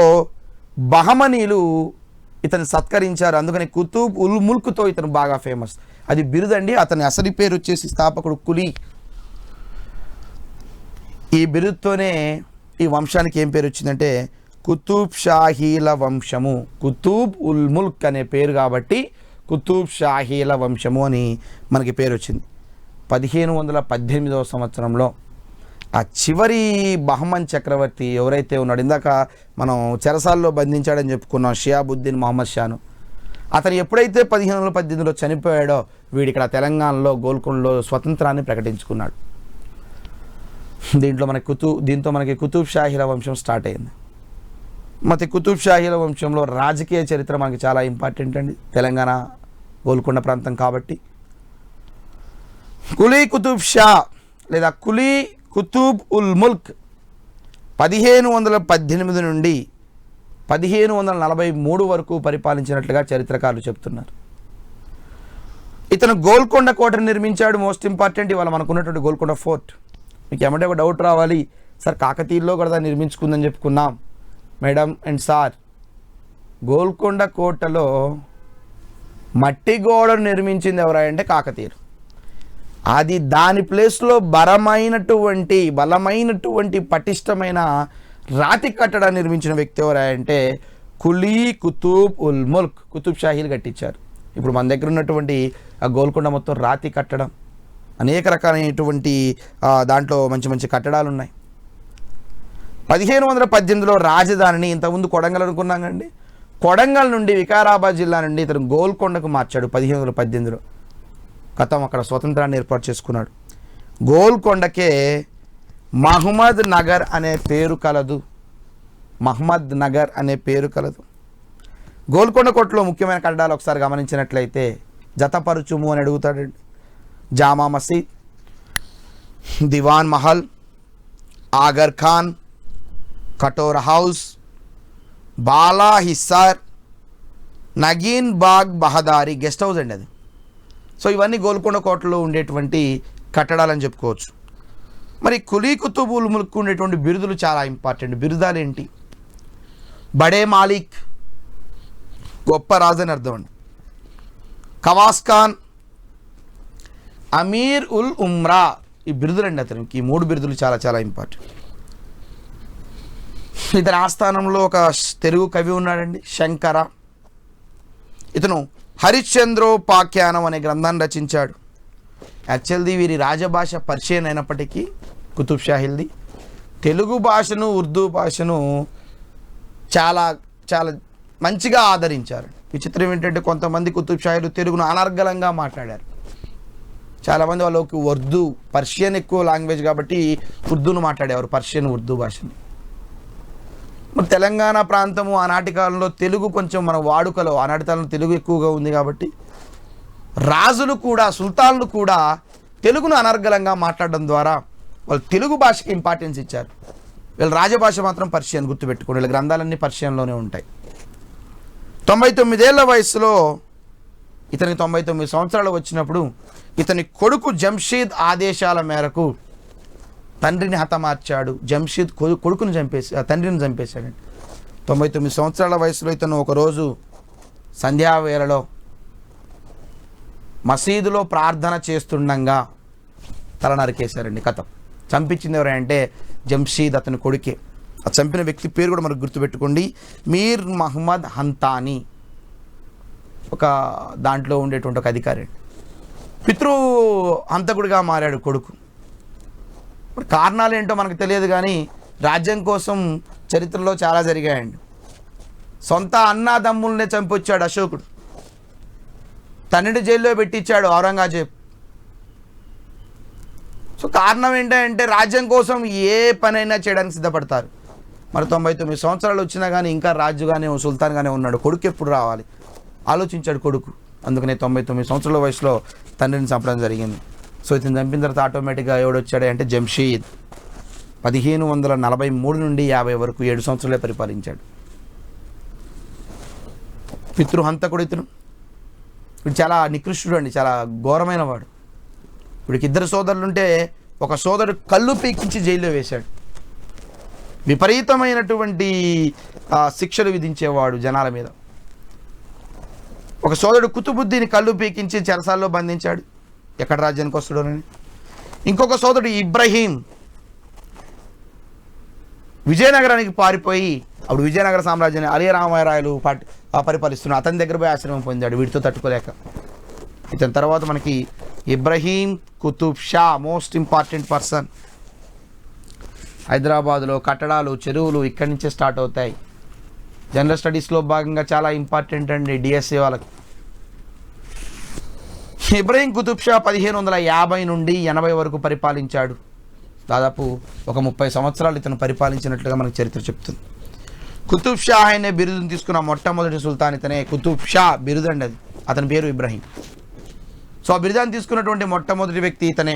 బహమనీయులు ఇతను సత్కరించారు. అందుకని కుతుబ్ ఉల్ ముల్క్తో ఇతను బాగా ఫేమస్. అది బిరుదండి. అతని అసలు పేరు వచ్చేసి స్థాపకుడు కులీ. ఈ బిరుదుతోనే ఈ వంశానికి ఏం పేరు వచ్చిందంటే కుతుబ్ షాహీల వంశము. కుతుబ్ ఉల్ ముల్క్ అనే పేరు కాబట్టి కుతుబ్ షాహీల వంశము అని మనకి పేరు వచ్చింది. 1518 సంవత్సరంలో ఆ చివరి బహమన్ చక్రవర్తి ఎవరైతే ఉన్నాడు, ఇందాక మనం చెరసాల్లో బంధించాడని చెప్పుకున్నాం షియాబుద్దీన్ మహమ్మద్ షాను. అతను ఎప్పుడైతే 1518లో చనిపోయాడో వీడి ఇక్కడ తెలంగాణలో గోల్కొండలో స్వతంత్రాన్ని ప్రకటించుకున్నాడు. దీంతో మనకి కుతుబ్ షాహీల వంశం స్టార్ట్ అయింది. మరి కుతుబ్ షాహీల వంశంలో రాజకీయ చరిత్ర మనకి చాలా ఇంపార్టెంట్ అండి. తెలంగాణ గోల్కొండ ప్రాంతం కాబట్టి కులీ కుతుబ్ షా లేదా కులీ కుతుబ్ ఉల్ ముల్క్ 1518 నుండి 1543 వరకు పరిపాలించినట్లుగా చరిత్రకారులు చెప్తున్నారు. ఇతను గోల్కొండ కోటను నిర్మించాడు. మోస్ట్ ఇంపార్టెంట్ ఇవాళ మనకున్నటువంటి గోల్కొండ ఫోర్ట్. మీకు ఏమంటే ఒక డౌట్ రావాలి, సార్ కాకతీయుల్లో కూడా నిర్మించుకుందని చెప్పుకున్నాం మేడం అండ్ సార్. గోల్కొండ కోటలో మట్టి గోడను నిర్మించింది ఎవరంటే కాకతీయులు. అది దాని ప్లేస్లో బలమైనటువంటి పటిష్టమైన రాతి కట్టడాన్ని నిర్మించిన వ్యక్తి ఎవరంటే కులీ కుతుబ్ ఉల్ ముల్క్, కుతుబ్ షాహీలు కట్టించారు. ఇప్పుడు మన దగ్గర ఉన్నటువంటి ఆ గోల్కొండ మొత్తం రాతి కట్టడం, అనేక రకాలైనటువంటి దాంట్లో మంచి మంచి కట్టడాలు ఉన్నాయి. 1518లో రాజధానిని, ఇంతకుముందు కొడంగల్ అనుకున్నాం కండి, కొడంగల్ నుండి వికారాబాద్ జిల్లా నుండి ఇతను గోల్కొండకు మార్చాడు 1518లో. గతం అక్కడ స్వతంత్రాన్ని ఏర్పాటు చేసుకున్నాడు. గోల్కొండకే మహమ్మద్ నగర్ అనే పేరు కలదు. మహమ్మద్ నగర్ అనే పేరు కలదు. గోల్కొండ కోటలో ముఖ్యమైన కట్టడాలు ఒకసారి గమనించినట్లయితే జతపరుచుము అని అడుగుతాడండి. జామా మసీద్, దివాన్ మహల్, ఆగర్ ఖాన్, కటోరా హౌస్, బాలా హిస్సార్, నగీన్ బాగ్ బహదారి గెస్ట్ హౌస్ అండి అది. సో ఇవన్నీ గోల్కొండ కోటలో ఉండేటువంటి కట్టడాలని చెప్పుకోవచ్చు. మరి కులీ కుతుబ్ ఉల్ ముల్క్ ఉండేటువంటి బిరుదులు చాలా ఇంపార్టెంట్. బిరుదాలు ఏంటి? బడే మాలిక్, గొప్ప రాజు అని అర్థం అండి. ఖవాస్ ఖాన్, అమీర్ ఉల్ ఉమ్రా, ఈ బిరుదులు అండి అతనికి. ఈ 3 బిరుదులు చాలా చాలా ఇంపార్టెంట్. ఇతని ఆస్థానంలో ఒక తెలుగు కవి ఉన్నాడండి, శంకర. ఇతను హరిశ్చంద్రోపాఖ్యానం అనే గ్రంథాన్ని రచించాడు. యాక్చువల్ది వీరి రాజభాష పర్షియన్ అయినప్పటికీ కుతుబ్ షాహీల్ది తెలుగు భాషను, ఉర్దూ భాషను చాలా చాలా మంచిగా ఆదరించారు. విచిత్రం ఏంటంటే కొంతమంది కుతుబ్ షాహీలు తెలుగును అనర్గళంగా మాట్లాడారు. చాలామంది వాళ్ళకి ఉర్దూ, పర్షియన్ ఎక్కువ లాంగ్వేజ్ కాబట్టి ఉర్దూను మాట్లాడేవారు, పర్షియన్ ఉర్దూ భాషని. మరి తెలంగాణ ప్రాంతము ఆనాటి కాలంలో తెలుగు కొంచెం మన వాడుకలో, ఆనాటి కాలంలో తెలుగు ఎక్కువగా ఉంది కాబట్టి రాజులు కూడా, సుల్తాన్లు కూడా తెలుగును అనర్గళంగా మాట్లాడడం ద్వారా వాళ్ళు తెలుగు భాషకి ఇంపార్టెన్స్ ఇచ్చారు. వీళ్ళ రాజభాష మాత్రం పర్షియన్, గుర్తుపెట్టుకోండి. వీళ్ళ గ్రంథాలన్నీ పర్షియన్లోనే ఉంటాయి. 99 ఏళ్ల వయసులో, ఇతనికి 99 సంవత్సరాలు వచ్చినప్పుడు ఇతని కొడుకు జంషీద్ ఆదేశాల మేరకు తండ్రిని హతమార్చాడు. జంషీద్ కొడుకుని తండ్రిని చంపేశాడండి. 99 సంవత్సరాల వయసులో ఇతను ఒకరోజు సంధ్యావేళలో మసీదులో ప్రార్థన చేస్తుండగా తల నరికేశారండి. కథం. చంపించింది ఎవరంటే జంషీద్, అతని కొడుకే. ఆ చంపిన వ్యక్తి పేరు కూడా మనకు గుర్తుపెట్టుకోండి, మీర్ మహమ్మద్ హంతానీ. ఒక దాంట్లో ఉండేటువంటి ఒక అధికారి. పితృ హంతకుడిగా మారాడు కొడుకు. మరి కారణాలు ఏంటో మనకు తెలియదు, కానీ రాజ్యం కోసం చరిత్రలో చాలా జరిగాయండి. సొంత అన్నాదమ్ముల్నే చంపొచ్చాడు అశోకుడు. తండ్రిని జైల్లో పెట్టించాడు ఔరంగజేబ్. సో కారణం ఏంటంటే రాజ్యం కోసం ఏ పనైనా చేయడానికి సిద్ధపడతారు. మరి 99 సంవత్సరాలు వచ్చినా కానీ ఇంకా రాజుగానే, సుల్తాన్గానే ఉన్నాడు. కొడుకు ఎప్పుడు రావాలి ఆలోచించాడు కొడుకు. అందుకనే 99 సంవత్సరాల వయసులో తండ్రిని చంపడం జరిగింది. సో ఇతను చంపిన తర్వాత ఆటోమేటిక్గా ఎవడొచ్చాడు అంటే జంషీద్. 1543 నుండి 50 వరకు 7 సంవత్సరాలే పరిపాలించాడు. పితృహంతకుడు ఇతను. ఇప్పుడు చాలా నికృష్టుడు అండి, చాలా ఘోరమైన వాడు. వీడికి 2 సోదరులుంటే ఒక సోదరుడు కళ్ళు పీకించి జైల్లో వేశాడు. విపరీతమైనటువంటి శిక్షలు విధించేవాడు జనాల మీద. ఒక సోదరుడు కుతుబుద్దీని కళ్ళు పీకించి చెరసాల్లో బంధించాడు, ఎక్కడ రాజ్యానికి వస్తాడోనని. ఇంకొక సోదరుడు ఇబ్రహీం విజయనగరానికి పారిపోయి, అప్పుడు విజయనగర సామ్రాజ్యాన్ని అలీ రామారాయలు పరిపాలిస్తున్నాడు. అతని దగ్గర పోయి ఆశ్రమం పొందాడు వీటితో తట్టుకోలేక. ఇతని తర్వాత మనకి Ibrahim Qutb Shah, most important person. హైదరాబాద్లో కట్టడాలు, చెరువులు ఇక్కడి నుంచే స్టార్ట్ అవుతాయి. జనరల్ స్టడీస్లో భాగంగా చాలా ఇంపార్టెంట్ అండి డిఎస్ఏ వాళ్ళకి. ఇబ్రహీం కుతుబ్ షా 1550 నుండి 80 వరకు పరిపాలించాడు. దాదాపు ఒక 30 సంవత్సరాలు ఇతను పరిపాలించినట్లుగా మనకు చరిత్ర చెప్తుంది. కుతుబ్ షా అనే బిరుదును తీసుకున్న మొట్టమొదటి సుల్తాన్ ఇతనే. కుతుబ్ షా బిరుదు అండి అది, అతని పేరు ఇబ్రహీం. సో ఆ బిరుదాన్ని తీసుకున్నటువంటి మొట్టమొదటి వ్యక్తి ఇతనే.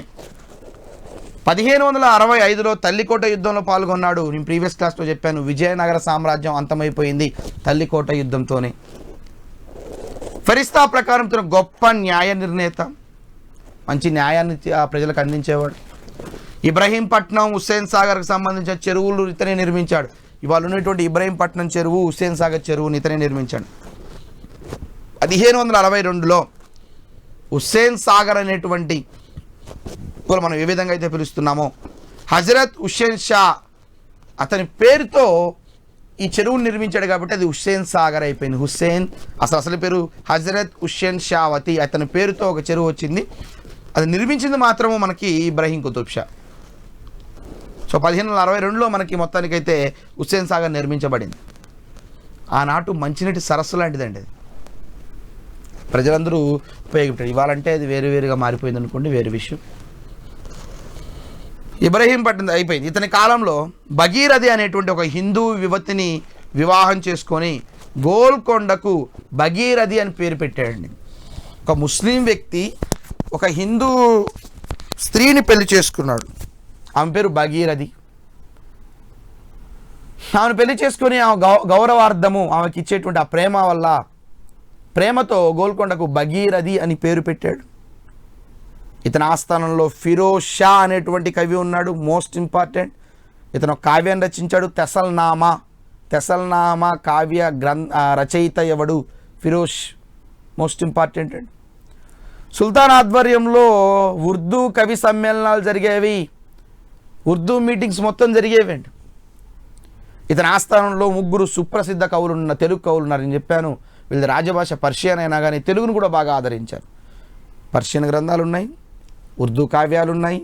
1565లో తల్లికోట యుద్ధంలో పాల్గొన్నాడు. నేను ప్రీవియస్ క్లాస్లో చెప్పాను, విజయనగర సామ్రాజ్యం అంతమైపోయింది తల్లికోట యుద్ధంతోనే. ఫరిస్తా ప్రకారం ఇతను గొప్ప న్యాయ నిర్ణేత, మంచి న్యాయాన్ని ప్రజలకు అందించేవాడు. ఇబ్రహీంపట్నం, హుస్సేన్ సాగర్కి సంబంధించిన చెరువులు ఇతనే నిర్మించాడు. ఇవాళ ఉన్నటువంటి ఇబ్రహీంపట్నం చెరువు, హుస్సేన్ సాగర్ చెరువుని ఇతనే నిర్మించాడు. 1562లో హుస్సేన్ సాగర్ అనేటువంటి, ఇప్పుడు మనం ఏ విధంగా అయితే పిలుస్తున్నామో, హజరత్ హుస్సేన్ షా అతని పేరుతో ఈ చెరువును నిర్మించాడు కాబట్టి అది హుస్సేన్ సాగర్ అయిపోయింది. హుస్సేన్ అసలు పేరు హజరత్ హుస్సేన్ షావతి, అతని పేరుతో ఒక చెరువు వచ్చింది. అది నిర్మించింది మాత్రము మనకి ఇబ్రహీం కుతుబ్ షా. సో 1562లో మనకి మొత్తానికైతే హుస్సేన్ సాగర్ నిర్మించబడింది. ఆనాటు మంచినీటి సరస్సు లాంటిదండి అది. ప్రజలందరూ ఉపయోగించారు. ఇవాళంటే అది వేరుగా మారిపోయింది అనుకోండి, వేరే విషయం. ఇబ్రహీం పట్టింది అయిపోయింది. ఇతని కాలంలో భగీరథి అనేటువంటి ఒక హిందూ యువతిని వివాహం చేసుకొని గోల్కొండకు భగీరథి అని పేరు పెట్టాడండి. ఒక ముస్లిం వ్యక్తి ఒక హిందూ స్త్రీని పెళ్లి చేసుకున్నాడు. ఆమె పేరు భగీరథి. ఆమెను పెళ్లి చేసుకొని ఆమె గౌరవార్థము ఆమెకి ఇచ్చేటువంటి ఆ ప్రేమతో గోల్కొండకు భగీరథి అని పేరు పెట్టాడు. ఇతని ఆస్థానంలో ఫిరోజ్ షా అనేటువంటి కవి ఉన్నాడు, మోస్ట్ ఇంపార్టెంట్. ఇతను కావ్యాన్ని రచించాడు. తెసల్నామా కావ్య రచయిత ఎవడు? ఫిరోజ్, మోస్ట్ ఇంపార్టెంట్ అండి. సుల్తాన్ ఆధ్వర్యంలో ఉర్దూ కవి సమ్మేళనాలు జరిగేవి, ఉర్దూ మీటింగ్స్ మొత్తం జరిగేవండి. ఇతని ఆస్థానంలో 3 సుప్రసిద్ధ కవులు తెలుగు కవులు ఉన్నారని చెప్పాను. వీళ్ళ రాజభాష పర్షియన్ అయినా కానీ తెలుగును కూడా బాగా ఆదరించారు. పర్షియన్ గ్రంథాలు ఉన్నాయి, ఉర్దూ కావ్యాలు ఉన్నాయి,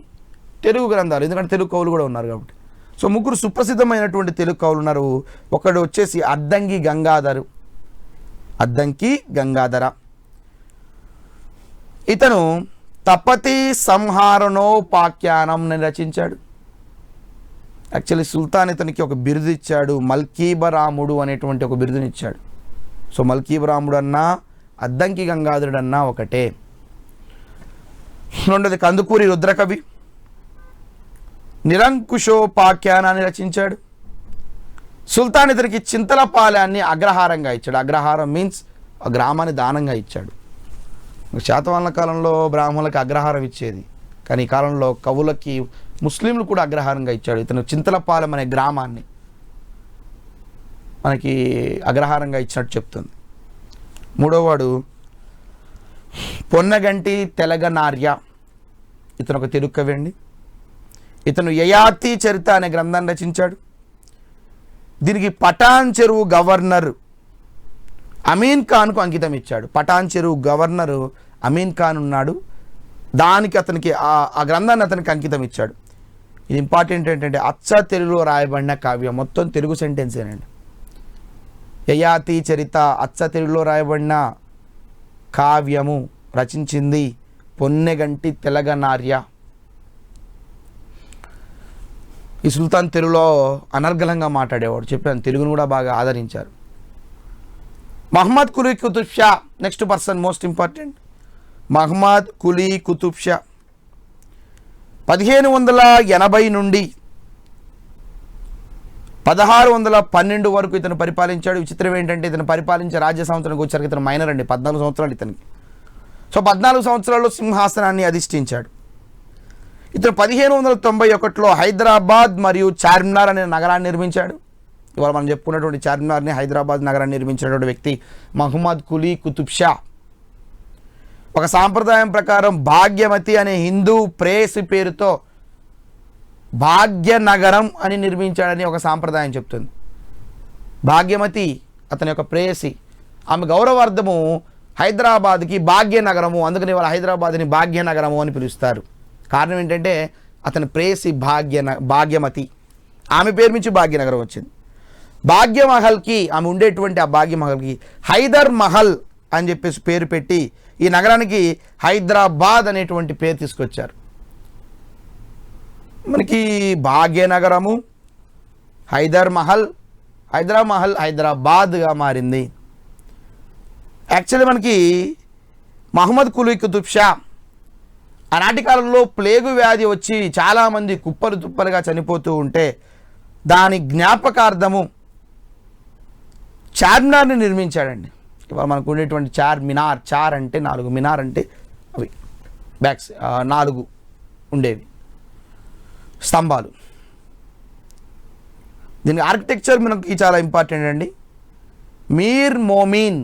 తెలుగు గ్రంథాలు, ఎందుకంటే తెలుగు కవులు కూడా ఉన్నారు కాబట్టి. సో 3 సుప్రసిద్ధమైనటువంటి తెలుగు కవులు ఉన్నారు. ఒకడు వచ్చేసి అద్దంకి గంగాధర. ఇతను తపతి సంహారణోపాఖ్యానంని రచించాడు. యాక్చువల్లీ సుల్తాన్ ఇతనికి ఒక బిరుదు ఇచ్చాడు, మల్కీబరాముడు అనేటువంటి ఒక బిరుదునిచ్చాడు. సో మల్కీబరాముడు అన్నా అద్దంకి గంగాధరుడు అన్నా ఒకటే. రెండోది కందుకూరి రుద్రకవి నిరంకుశోపాఖ్యానాన్ని రచించాడు. సుల్తాన్ ఇతనికి చింతలపాలెన్ని అగ్రహారంగా ఇచ్చాడు. అగ్రహారం మీన్స్ ఆ గ్రామాన్ని దానంగా ఇచ్చాడు. శాతవాహనుల కాలంలో బ్రాహ్మణులకు అగ్రహారం ఇచ్చేది, కానీ ఈ కాలంలో కవులకి ముస్లింలు కూడా అగ్రహారంగా ఇచ్చాడు. ఇతను చింతలపాలెం అనే గ్రామాన్ని మనకి అగ్రహారంగా ఇచ్చినట్టు చెప్తుంది. మూడోవాడు పొన్నగంటి తెలగనార్య. ఇతను ఒక తెలుగు కవి అండి. ఇతను యయాతి చరిత అనే గ్రంథాన్ని రచించాడు. దీనికి పటాన్ చెరువు గవర్నర్ అమీన్ ఖాన్కు అంకితం ఇచ్చాడు. పటాన్ చెరువు గవర్నరు అమీన్ ఖాన్ ఉన్నాడు, దానికి అతనికి ఆ గ్రంథాన్ని అతనికి అంకితం ఇచ్చాడు. ఇది ఇంపార్టెంట్ ఏంటంటే అచ్చ తెలుగులో రాయబడిన కావ్యం, మొత్తం తెలుగు సెంటెన్సేనండి. యయాతి చరిత అచ్చ తెలుగులో రాయబడిన కావ్యము రచించింది పొన్నెగంటి తెలగనార్య. ఈ సుల్తాన్ తెలుగులో అనర్గళంగా మాట్లాడేవాడు, చెప్పాను. తెలుగును కూడా బాగా ఆదరించారు. Muhammad Quli Qutb Shah next person, most important. Muhammad Quli Qutb Shah 1580 నుండి 1612 వరకు ఇతను పరిపాలించాడు. విచిత్రం ఏంటంటే ఇతను పరిపాలించే రాజ్య సంవత్సరానికి వచ్చేసరికి ఇతను మైనర్ అండి, 14 సంవత్సరాలు ఇతనికి. సో 14 సంవత్సరాల్లో సింహాసనాన్ని అధిష్ఠించాడు. ఇతను 1591లో హైదరాబాద్ మరియు చార్మినార్ అనే నగరాన్ని నిర్మించాడు. ఇవాళ మనం చెప్పుకున్నటువంటి చార్మినార్ని, హైదరాబాద్ నగరాన్ని నిర్మించినటువంటి వ్యక్తి మహమ్మద్ కులీ కుతుబ్ షా. ఒక సాంప్రదాయం ప్రకారం భాగ్యమతి అనే హిందూ ప్రేయసి పేరుతో భాగ్యనగరం అని నిర్మించాడని ఒక సాంప్రదాయం చెప్తుంది. భాగ్యమతి అతని యొక్క ప్రేయసి, ఆమె గౌరవార్థము హైదరాబాద్కి భాగ్యనగరము, అందుకని వాళ్ళ హైదరాబాద్ని భాగ్యనగరము అని పిలుస్తారు. కారణం ఏంటంటే అతని ప్రేయసి భాగ్యమతి, ఆమె పేరు నుంచి భాగ్యనగరం వచ్చింది. భాగ్యమహల్కి, ఆమె ఉండేటువంటి ఆ భాగ్యమహల్కి హైదర్ మహల్ అని చెప్పేసి పేరు పెట్టి ఈ నగరానికి హైదరాబాద్ అనేటువంటి పేరు తీసుకొచ్చారు. మనకి భాగ్యనగరము, హైదరాబాద్గా మారింది. యాక్చువల్లీ మనకి మహమ్మద్ కులీ కుతుబ్ షా ఆనాటి కాలంలో ప్లేగు వ్యాధి వచ్చి చాలామంది కుప్పలు తుప్పలుగా చనిపోతూ ఉంటే దాని జ్ఞాపకార్థము చార్మినార్ని నిర్మించాడండి. ఇవాళ మనకు ఉండేటువంటి చార్మినార్, చార్ అంటే 4, మినార్ అంటే అవి బ్యాక్స్ 4 ఉండేవి స్తంభాలు. దీని ఆర్కిటెక్చర్ మనకి చాలా ఇంపార్టెంట్ అండి. మీర్ మోమీన్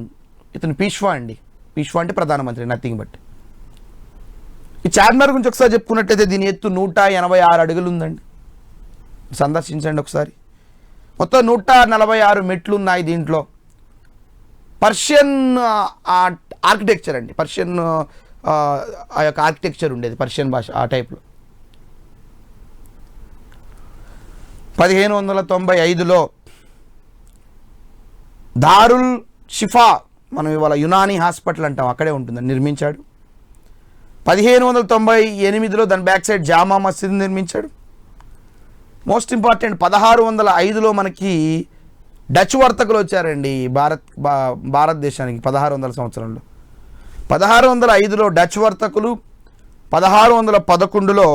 ఇతను పీష్వా అండి. పీష్వా అంటే ప్రధానమంత్రి, నథింగ్ బట్. ఈ చార్మినార్ గురించి ఒకసారి చెప్పుకున్నట్టయితే దీని ఎత్తు 186 అడుగులు ఉందండి. సందర్శించండి ఒకసారి. మొత్తం 146 మెట్లు ఉన్నాయి దీంట్లో. పర్షియన్ ఆర్కిటెక్చర్ అండి, పర్షియన్ ఆ యొక్క ఆర్కిటెక్చర్ ఉండేది, పర్షియన్ భాష ఆ టైప్లో. 1595లో దారుల్ షిఫా, మనం ఇవాళ యునానీ హాస్పిటల్ అంటాం, అక్కడే ఉంటుందని నిర్మించాడు. 1598లో దాని బ్యాక్ సైడ్ జామా మసీద్ నిర్మించాడు. మోస్ట్ ఇంపార్టెంట్, 1605లో మనకి డచ్ వర్తకులు వచ్చారండి భారతదేశానికి. 1600 సంవత్సరంలో 1605లో డచ్ వర్తకులు, 1611లో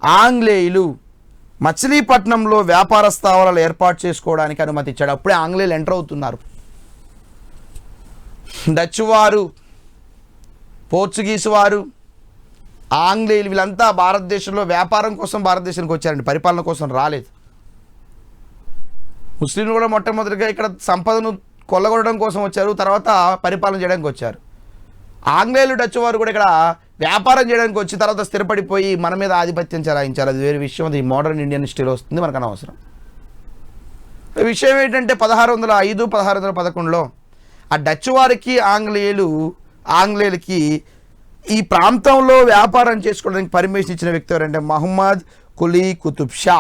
ఆంగ్లేయులు మచిలీపట్నంలో వ్యాపార స్థావరాలు ఏర్పాటు చేసుకోవడానికి అనుమతి ఇచ్చాడు. అప్పుడే ఆంగ్లేయులు ఎంటర్ అవుతున్నారు. డచ్ వారు, పోర్చుగీస్ వారు, ఆంగ్లేయులు వీళ్ళంతా భారతదేశంలో వ్యాపారం కోసం భారతదేశానికి వచ్చారండి, పరిపాలన కోసం రాలేదు. ముస్లింలు కూడా మొట్టమొదటిగా ఇక్కడ సంపదను కొల్లగొట్టడం కోసం వచ్చారు, తర్వాత పరిపాలన చేయడానికి వచ్చారు. ఆంగ్లేయులు, డచ్ వారు కూడా ఇక్కడ వ్యాపారం చేయడానికి వచ్చి తర్వాత స్థిరపడిపోయి మన మీద ఆధిపత్యం చెలాయించారు. అది వేరే విషయం, అది మోడర్న్ ఇండియన్ హిస్టరీలో వస్తుంది, మనకు అనవసరం. విషయం ఏంటంటే 1605, 1611లో ఆ డచ్ వారికి ఆంగ్లేయులకి ఈ ప్రాంతంలో వ్యాపారం చేసుకోవడానికి పర్మిషన్ ఇచ్చిన వ్యక్తి ఎవరంటే మహమ్మద్ కులీ కుతుబ్ షా.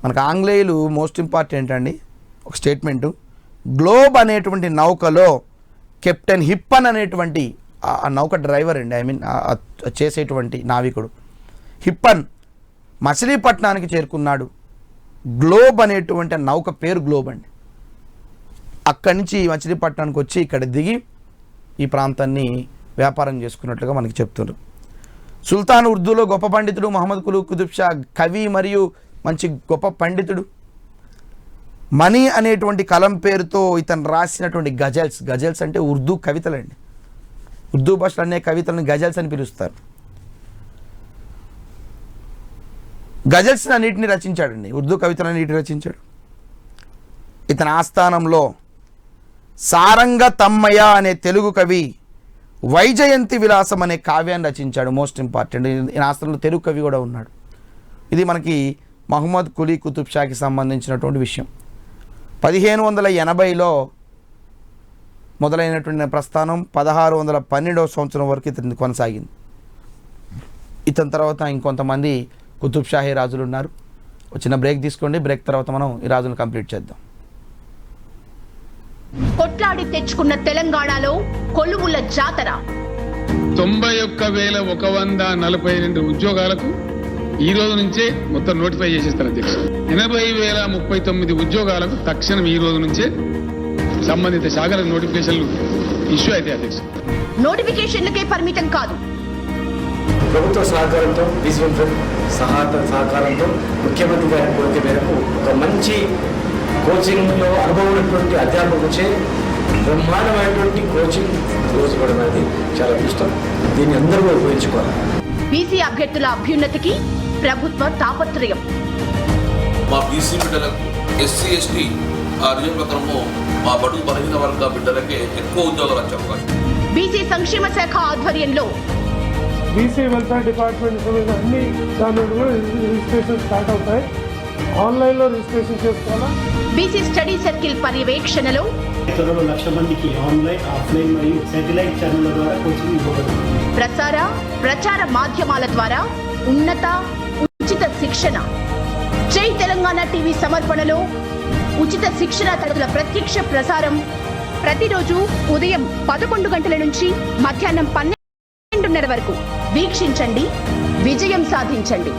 మనకు ఆంగ్లేయులు మోస్ట్ ఇంపార్టెంట్ అండి, ఒక స్టేట్మెంటు, గ్లోబ్ అనేటువంటి నౌకలో కెప్టెన్ హిప్పన్ అనేటువంటి ఆ నౌక డ్రైవర్ అండి, చేసేటువంటి నావికుడు హిప్పన్ మచిలీపట్నానికి చేరుకున్నాడు. గ్లోబ్ అనేటువంటి నౌక పేరు గ్లోబ్ అండి. అక్కడి నుంచి మచిలీపట్నానికి వచ్చి ఇక్కడ దిగి ఈ ప్రాంతాన్ని వ్యాపారం చేసుకున్నట్లుగా మనకి చెప్తున్నారు. సుల్తాన్ ఉర్దూలో గొప్ప పండితుడు మహమ్మద్ కులీ కుతుబ్ షా, కవి మరియు మంచి గొప్ప పండితుడు. మనీ అనేటువంటి కలం పేరుతో ఇతను రాసినటువంటి గజల్స్ అంటే ఉర్దూ కవితలండి. ఉర్దూ భాషలో అనే కవితలను గజల్స్ అని పిలుస్తారు. గజల్స్ని అన్నిటిని రచించాడండి, ఉర్దూ కవితలన్నిటిని రచించాడు. ఇతని ఆస్థానంలో సారంగ తమ్మయ్య అనే తెలుగు కవి వైజయంతి విలాసం అనే కావ్యాన్ని రచించాడు. మోస్ట్ ఇంపార్టెంట్, ఈ ఆస్థానంలో తెలుగు కవి కూడా ఉన్నాడు. ఇది మనకి మహమ్మద్ కులీ కుతుబ్ షాకి సంబంధించినటువంటి విషయం. 1580లో మొదలైనటువంటి ప్రస్థానం 1612వ సంవత్సరం వరకు ఇతని కొనసాగింది. ఇతని తర్వాత ఇంకొంతమంది కుతుబ్ షాహీ రాజులు ఉన్నారు. ఒక చిన్న బ్రేక్ తీసుకోండి, బ్రేక్ తర్వాత మనం ఈ రాజును కంప్లీట్ చేద్దాం. కొట్లాడి తెచ్చుకున్న తెలంగాణలో కొలువుల జాతర. 91,142 ఉద్యోగాలకు ఈ రోజు నుంచే మొత్తం నోటిఫై చేసేస్తారు అధ్యక్ష. 80,039 ఉద్యోగాలకు తక్షణం ఈ రోజు నుంచే సంబంధిత శాఖలకు నోటిఫికేషన్లు ఇష్యూ అయితే అధ్యక్ష. నోటిఫికేషన్లకే పరిమితం కాదు, ప్రభుత్వ సహకారంతో, విజువల్ సహకారంతో ముఖ్యమంత్రి గారి కోరిక మేరకు ఒక మంచి కోచింగ్లో అనుభవం ఉన్నటువంటి అధ్యాపకులచే బ్రహ్మాండమైనటువంటి కోచింగ్ రోజు కూడా అనేది చాలా ఇష్టం. దీన్ని అందరూ ఉపయోగించుకోవాలి. బీసీ అభ్యర్థుల అభ్యున్నతికి ప్రభుత్వ తాపత్రయం. మా బీసీ బిడ్డలకు, ఎస్సీ ఎస్టీ రిజర్వ్ ప్రకారము మా బడుగు బలహీన వర్గ బిడ్డలకే ఎక్కువ ఉద్యోగాలు వచ్చే అవకాశం. బీసీ సంక్షేమ శాఖ ఆధ్వర్యంలో బీసీ వెల్ఫేర్ డిపార్ట్మెంట్ అన్ని దాని రిజిస్ట్రేషన్ స్టార్ట్ అవుతాయి. ఆన్లైన్లో రిజిస్ట్రేషన్ చేసుకోవాలా. బీసీ స్టడీ సర్కిల్ పర్యవేక్షణలో త్వరలో 1,00,000 మందికి ఆన్లైన్, ఆఫ్లైన్ మరియు శాటిలైట్ ఛానళ్ల ద్వారా కోచింగ్ ఇవ్వబడుతుంది. ప్రచార మాధ్యమాల ద్వారా ఉచిత శిక్షణ. జై తెలంగాణ టీవీ సమర్పణలో ఉచిత శిక్షణ తరగతుల ప్రత్యక్ష ప్రసారం ప్రతిరోజు ఉదయం 11 గంటల నుంచి మధ్యాహ్నం 12:30 వరకు వీక్షించండి, విజయం సాధించండి.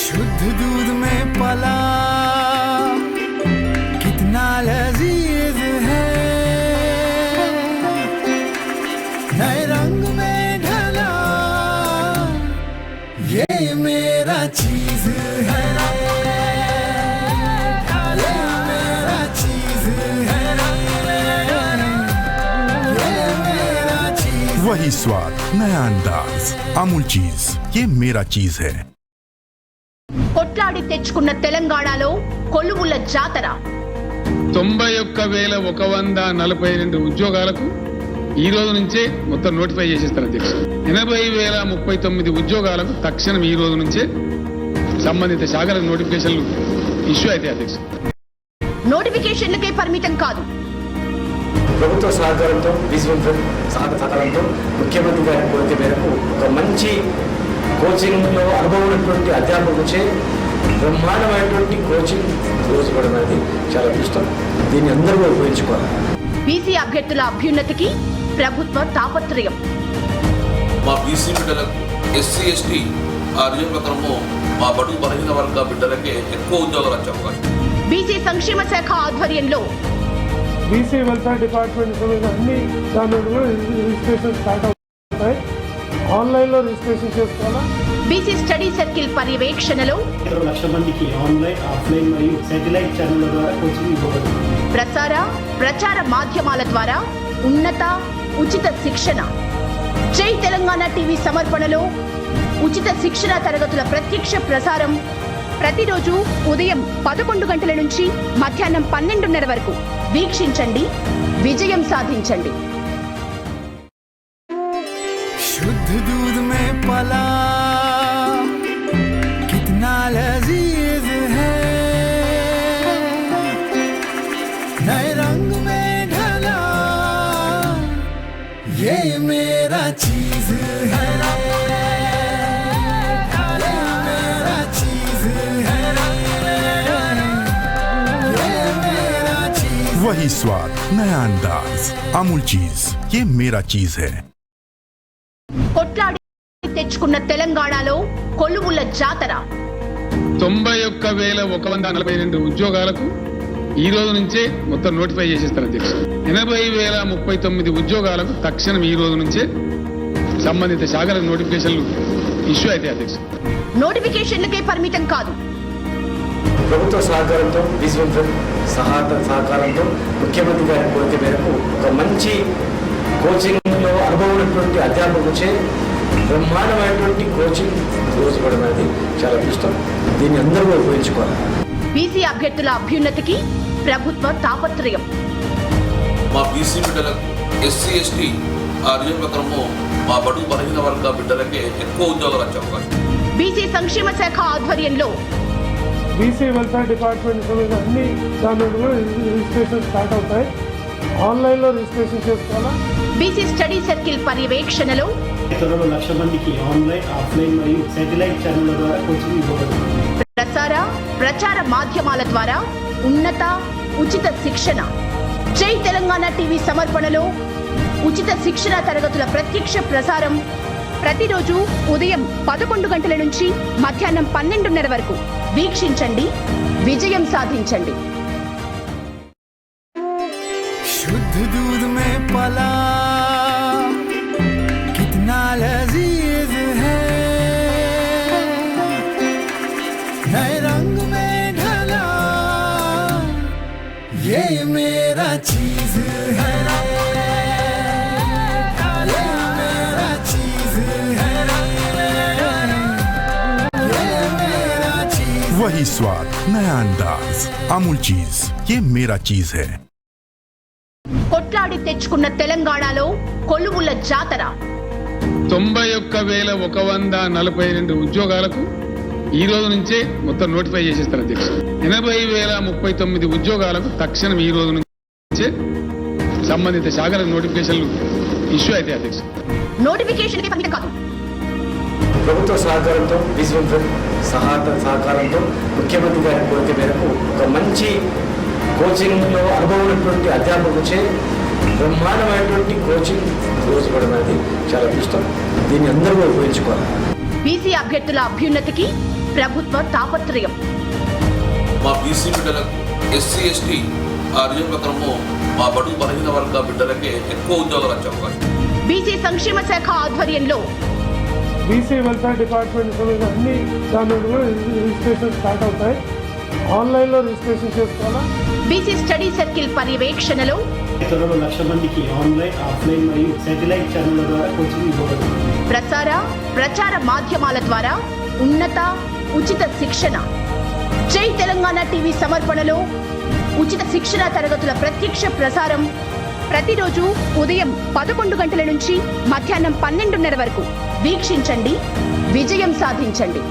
शुद्ध दूध में पला कितना लजीज है, नए रंग में ढला ये मेरा चीज है, ये मेरा चीज है, ये मेरा चीज। वही स्वाद, नया अंदाज, अमूल चीज, ये मेरा चीज है। కొట్లాడి తెచ్చుకున్న తెలంగాణలో కొలువుల జాతర. 91,142 ఉద్యోగాలకు ఈ రోజు నుంచే మొత్తం నోటిఫై చేసేస్తారు అధ్యక్ష. 80,039 ఉద్యోగాలకు తక్షణం ఈ రోజు నుంచే సంబంధిత శాఖలకు నోటిఫికేషన్లు ఇష్యూ అయితే అధ్యక్ష. నోటిఫికేషన్లకే పరిమితం కాదు, ప్రభుత్వ సహకారంతో విజువల్ సహకారంతో ముఖ్యమంత్రి గారి కోరిక మేరకు ఒక మంచి కోచింగ్లో అనుభవం ఉన్నటువంటి అధ్యాపకులచే బ్రహ్మాండమైనటువంటి కోచింగ్ రోజు ఇవ్వడం అనేది చాలా ఇష్టం. దీన్ని అందరూ ఉపయోగించుకోవాలి. బీసీ అభ్యర్థుల అభ్యున్నతికి ప్రభుత్వ తాపత్రయం. మా బీసీ బిడ్డలకు ఎస్సీ ఎస్టీ ఆ రిజర్వ్ ప్రకారము మా బడుగు బలహీన వర్గ బిడ్డలకే ఎక్కువ ఉద్యోగాలు వచ్చే అవకాశం. బీసీ సంక్షేమ శాఖ ఆధ్వర్యంలో బీసీ వెల్ఫేర్ డిపార్ట్మెంట్ అన్ని దాని రిజిస్ట్రేషన్ స్టార్ట్ అవుతాయి. ఆన్లైన్లో రిజిస్ట్రేషన్ చేసుకోవాలా. బీసీ స్టడీ సర్కిల్ పర్యవేక్షణలో 20 లక్షల మందికి ఆన్లైన్, ఆఫ్లైన్ మరియు శాటిలైట్ ఛానళ్ల ద్వారా కోచింగ్ ఇవ్వబడుతుంది. ప్రచార మాధ్యమాల ద్వారా ఉన్నత ఉచిత శిక్షణ. జై తెలంగాణ టీవీ సమర్పణలో ఉచిత శిక్షణ తరగతుల ప్రత్యక్ష ప్రసారం ప్రతిరోజు ఉదయం 11 గంటల నుంచి మధ్యాహ్నం 12:30 వరకు వీక్షించండి, విజయం సాధించండి. शुद्ध दूध में पला कितना लजीज है, नए रंग में ढला ये मेरा चीज है, ये मेरा चीज है, ये मेरा चीज। वही स्वाद, नया अंदाज। अमूल चीज, ये मेरा चीज है। కొట్లాడి తెచ్చుకున్న తెలంగాణలో కొలువుల జాతర. 91,142 ఉద్యోగాలకు ఈ రోజు నుంచే మొత్తం నోటిఫై చేసేస్తారు అధ్యక్ష. 80,039 ఉద్యోగాలకు తక్షణం ఈ రోజు నుంచే సంబంధిత శాఖలకు నోటిఫికేషన్లు ఇష్యూ అయితే అధ్యక్ష. నోటిఫికేషన్లకే పరిమితం కాదు, ప్రభుత్వ సహకారంతో విజువల్ సహకారంతో ముఖ్యమంత్రి గారి కోరిక మేరకు ఒక మంచి కోచింగ్లో అనుభవం ఉన్నటువంటి అధ్యాపకులచే బ్రహ్మాండమైనటువంటి కోచింగ్ రోజు ఇవ్వడం అనేది చాలా ఇష్టం. దీన్ని అందరూ ఉపయోగించుకోవాలి. బీసీ అభ్యర్థుల అభ్యున్నతికి ప్రభుత్వ తాపత్రయం. మా బీసీ బిడ్డలకు ఎస్సీ ఎస్టీ ఆ రిజర్వ్ ప్రకారము మా బడుగు బలహీన వర్గ బిడ్డలకే ఎక్కువ ఉద్యోగాలు వచ్చే అవకాశం. బీసీ సంక్షేమ శాఖ ఆధ్వర్యంలో బీసీ వెల్ఫేర్ డిపార్ట్మెంట్ అన్ని దాని రిజిస్ట్రేషన్ స్టార్ట్ అవుతాయి. ఆన్లైన్లో రిజిస్ట్రేషన్ చేసుకోవాలా. బీసీ స్టడీ సర్కిల్ పర్యవేక్షణలో 20 లక్షల మందికి ఆన్లైన్, ఆఫ్లైన్ మరియు శాటిలైట్ ఛానళ్ల ద్వారా కోచింగ్ ఇవ్వబడుతుంది. ప్రచార మాధ్యమాల ద్వారా ఉన్నత ఉచిత శిక్షణ. జై తెలంగాణ టీవీ సమర్పణలో ఉచిత శిక్షణ తరగతుల ప్రత్యక్ష ప్రసారం ప్రతిరోజు ఉదయం 11 గంటల నుంచి మధ్యాహ్నం 12:30 వరకు వీక్షించండి, విజయం సాధించండి. शुद्ध दूध में पला कितना लजीज है, नए रंग में ढला ये मेरा चीज है, ये मेरा चीज है, ये मेरा चीज। वही स्वाद, नया अंदाज। अमूल चीज, ये मेरा चीज है। కొట్లాడి తెచ్చుకున్న తెలంగాణలో కొలువుల జాతర. 91,142 ఉద్యోగాలకు ఈ రోజు నుంచే మొత్తం నోటిఫై చేసేస్తారు అధ్యక్ష. 80,039 ఉద్యోగాలకు తక్షణం ఈ రోజు నుంచే సంబంధిత శాఖలకు నోటిఫికేషన్లు ఇష్యూ అయితే అధ్యక్ష. నోటిఫికేషన్లకే పరిమితం కాదు, ప్రభుత్వ సహకారంతో విజువల్ సహకారంతో ముఖ్యమంత్రి గారి కోరిక మేరకు ఒక మంచి కోచింగ్లో అనుభవం ఉన్నటువంటి అధ్యాపకులచే బ్రహ్మాండమైనటువంటి కోచింగ్ రోజు ఇవ్వడం అనేది చాలా ఇష్టం. దీన్ని అందరూ ఉపయోగించుకోవాలి. బీసీ అభ్యర్థుల అభ్యున్నతికి ప్రభుత్వ తాపత్రయం. మా బీసీ బిడ్డలకు ఎస్సీ ఎస్టీ ఆ రిజర్వ్ ప్రకారము మా బడుగు బలహీన వర్గ బిడ్డలకే ఎక్కువ ఉద్యోగాలు వచ్చే అవకాశం. బీసీ సంక్షేమ శాఖ ఆధ్వర్యంలో బీసీ వెల్ఫేర్ డిపార్ట్మెంట్ అన్ని దాని రిజిస్ట్రేషన్ స్టార్ట్ అవుతాయి. ఆన్లైన్లో రిజిస్ట్రేషన్ చేసుకోవాలా. బీసీ స్టడీ సర్కిల్ పర్యవేక్షణలో 20 లక్షల మందికి ఆన్లైన్, ఆఫ్లైన్ మరియు శాటిలైట్ ఛానళ్ల ద్వారా కోచింగ్ ఇవ్వబడుతుంది. ప్రచార మాధ్యమాల ద్వారా ఉన్నత ఉచిత శిక్షణ. జై తెలంగాణ టీవీ సమర్పణలో ఉచిత శిక్షణ తరగతుల ప్రత్యక్ష ప్రసారం ప్రతిరోజు ఉదయం 11 గంటల నుంచి మధ్యాహ్నం 12:30 వరకు వీక్షించండి, విజయం సాధించండి.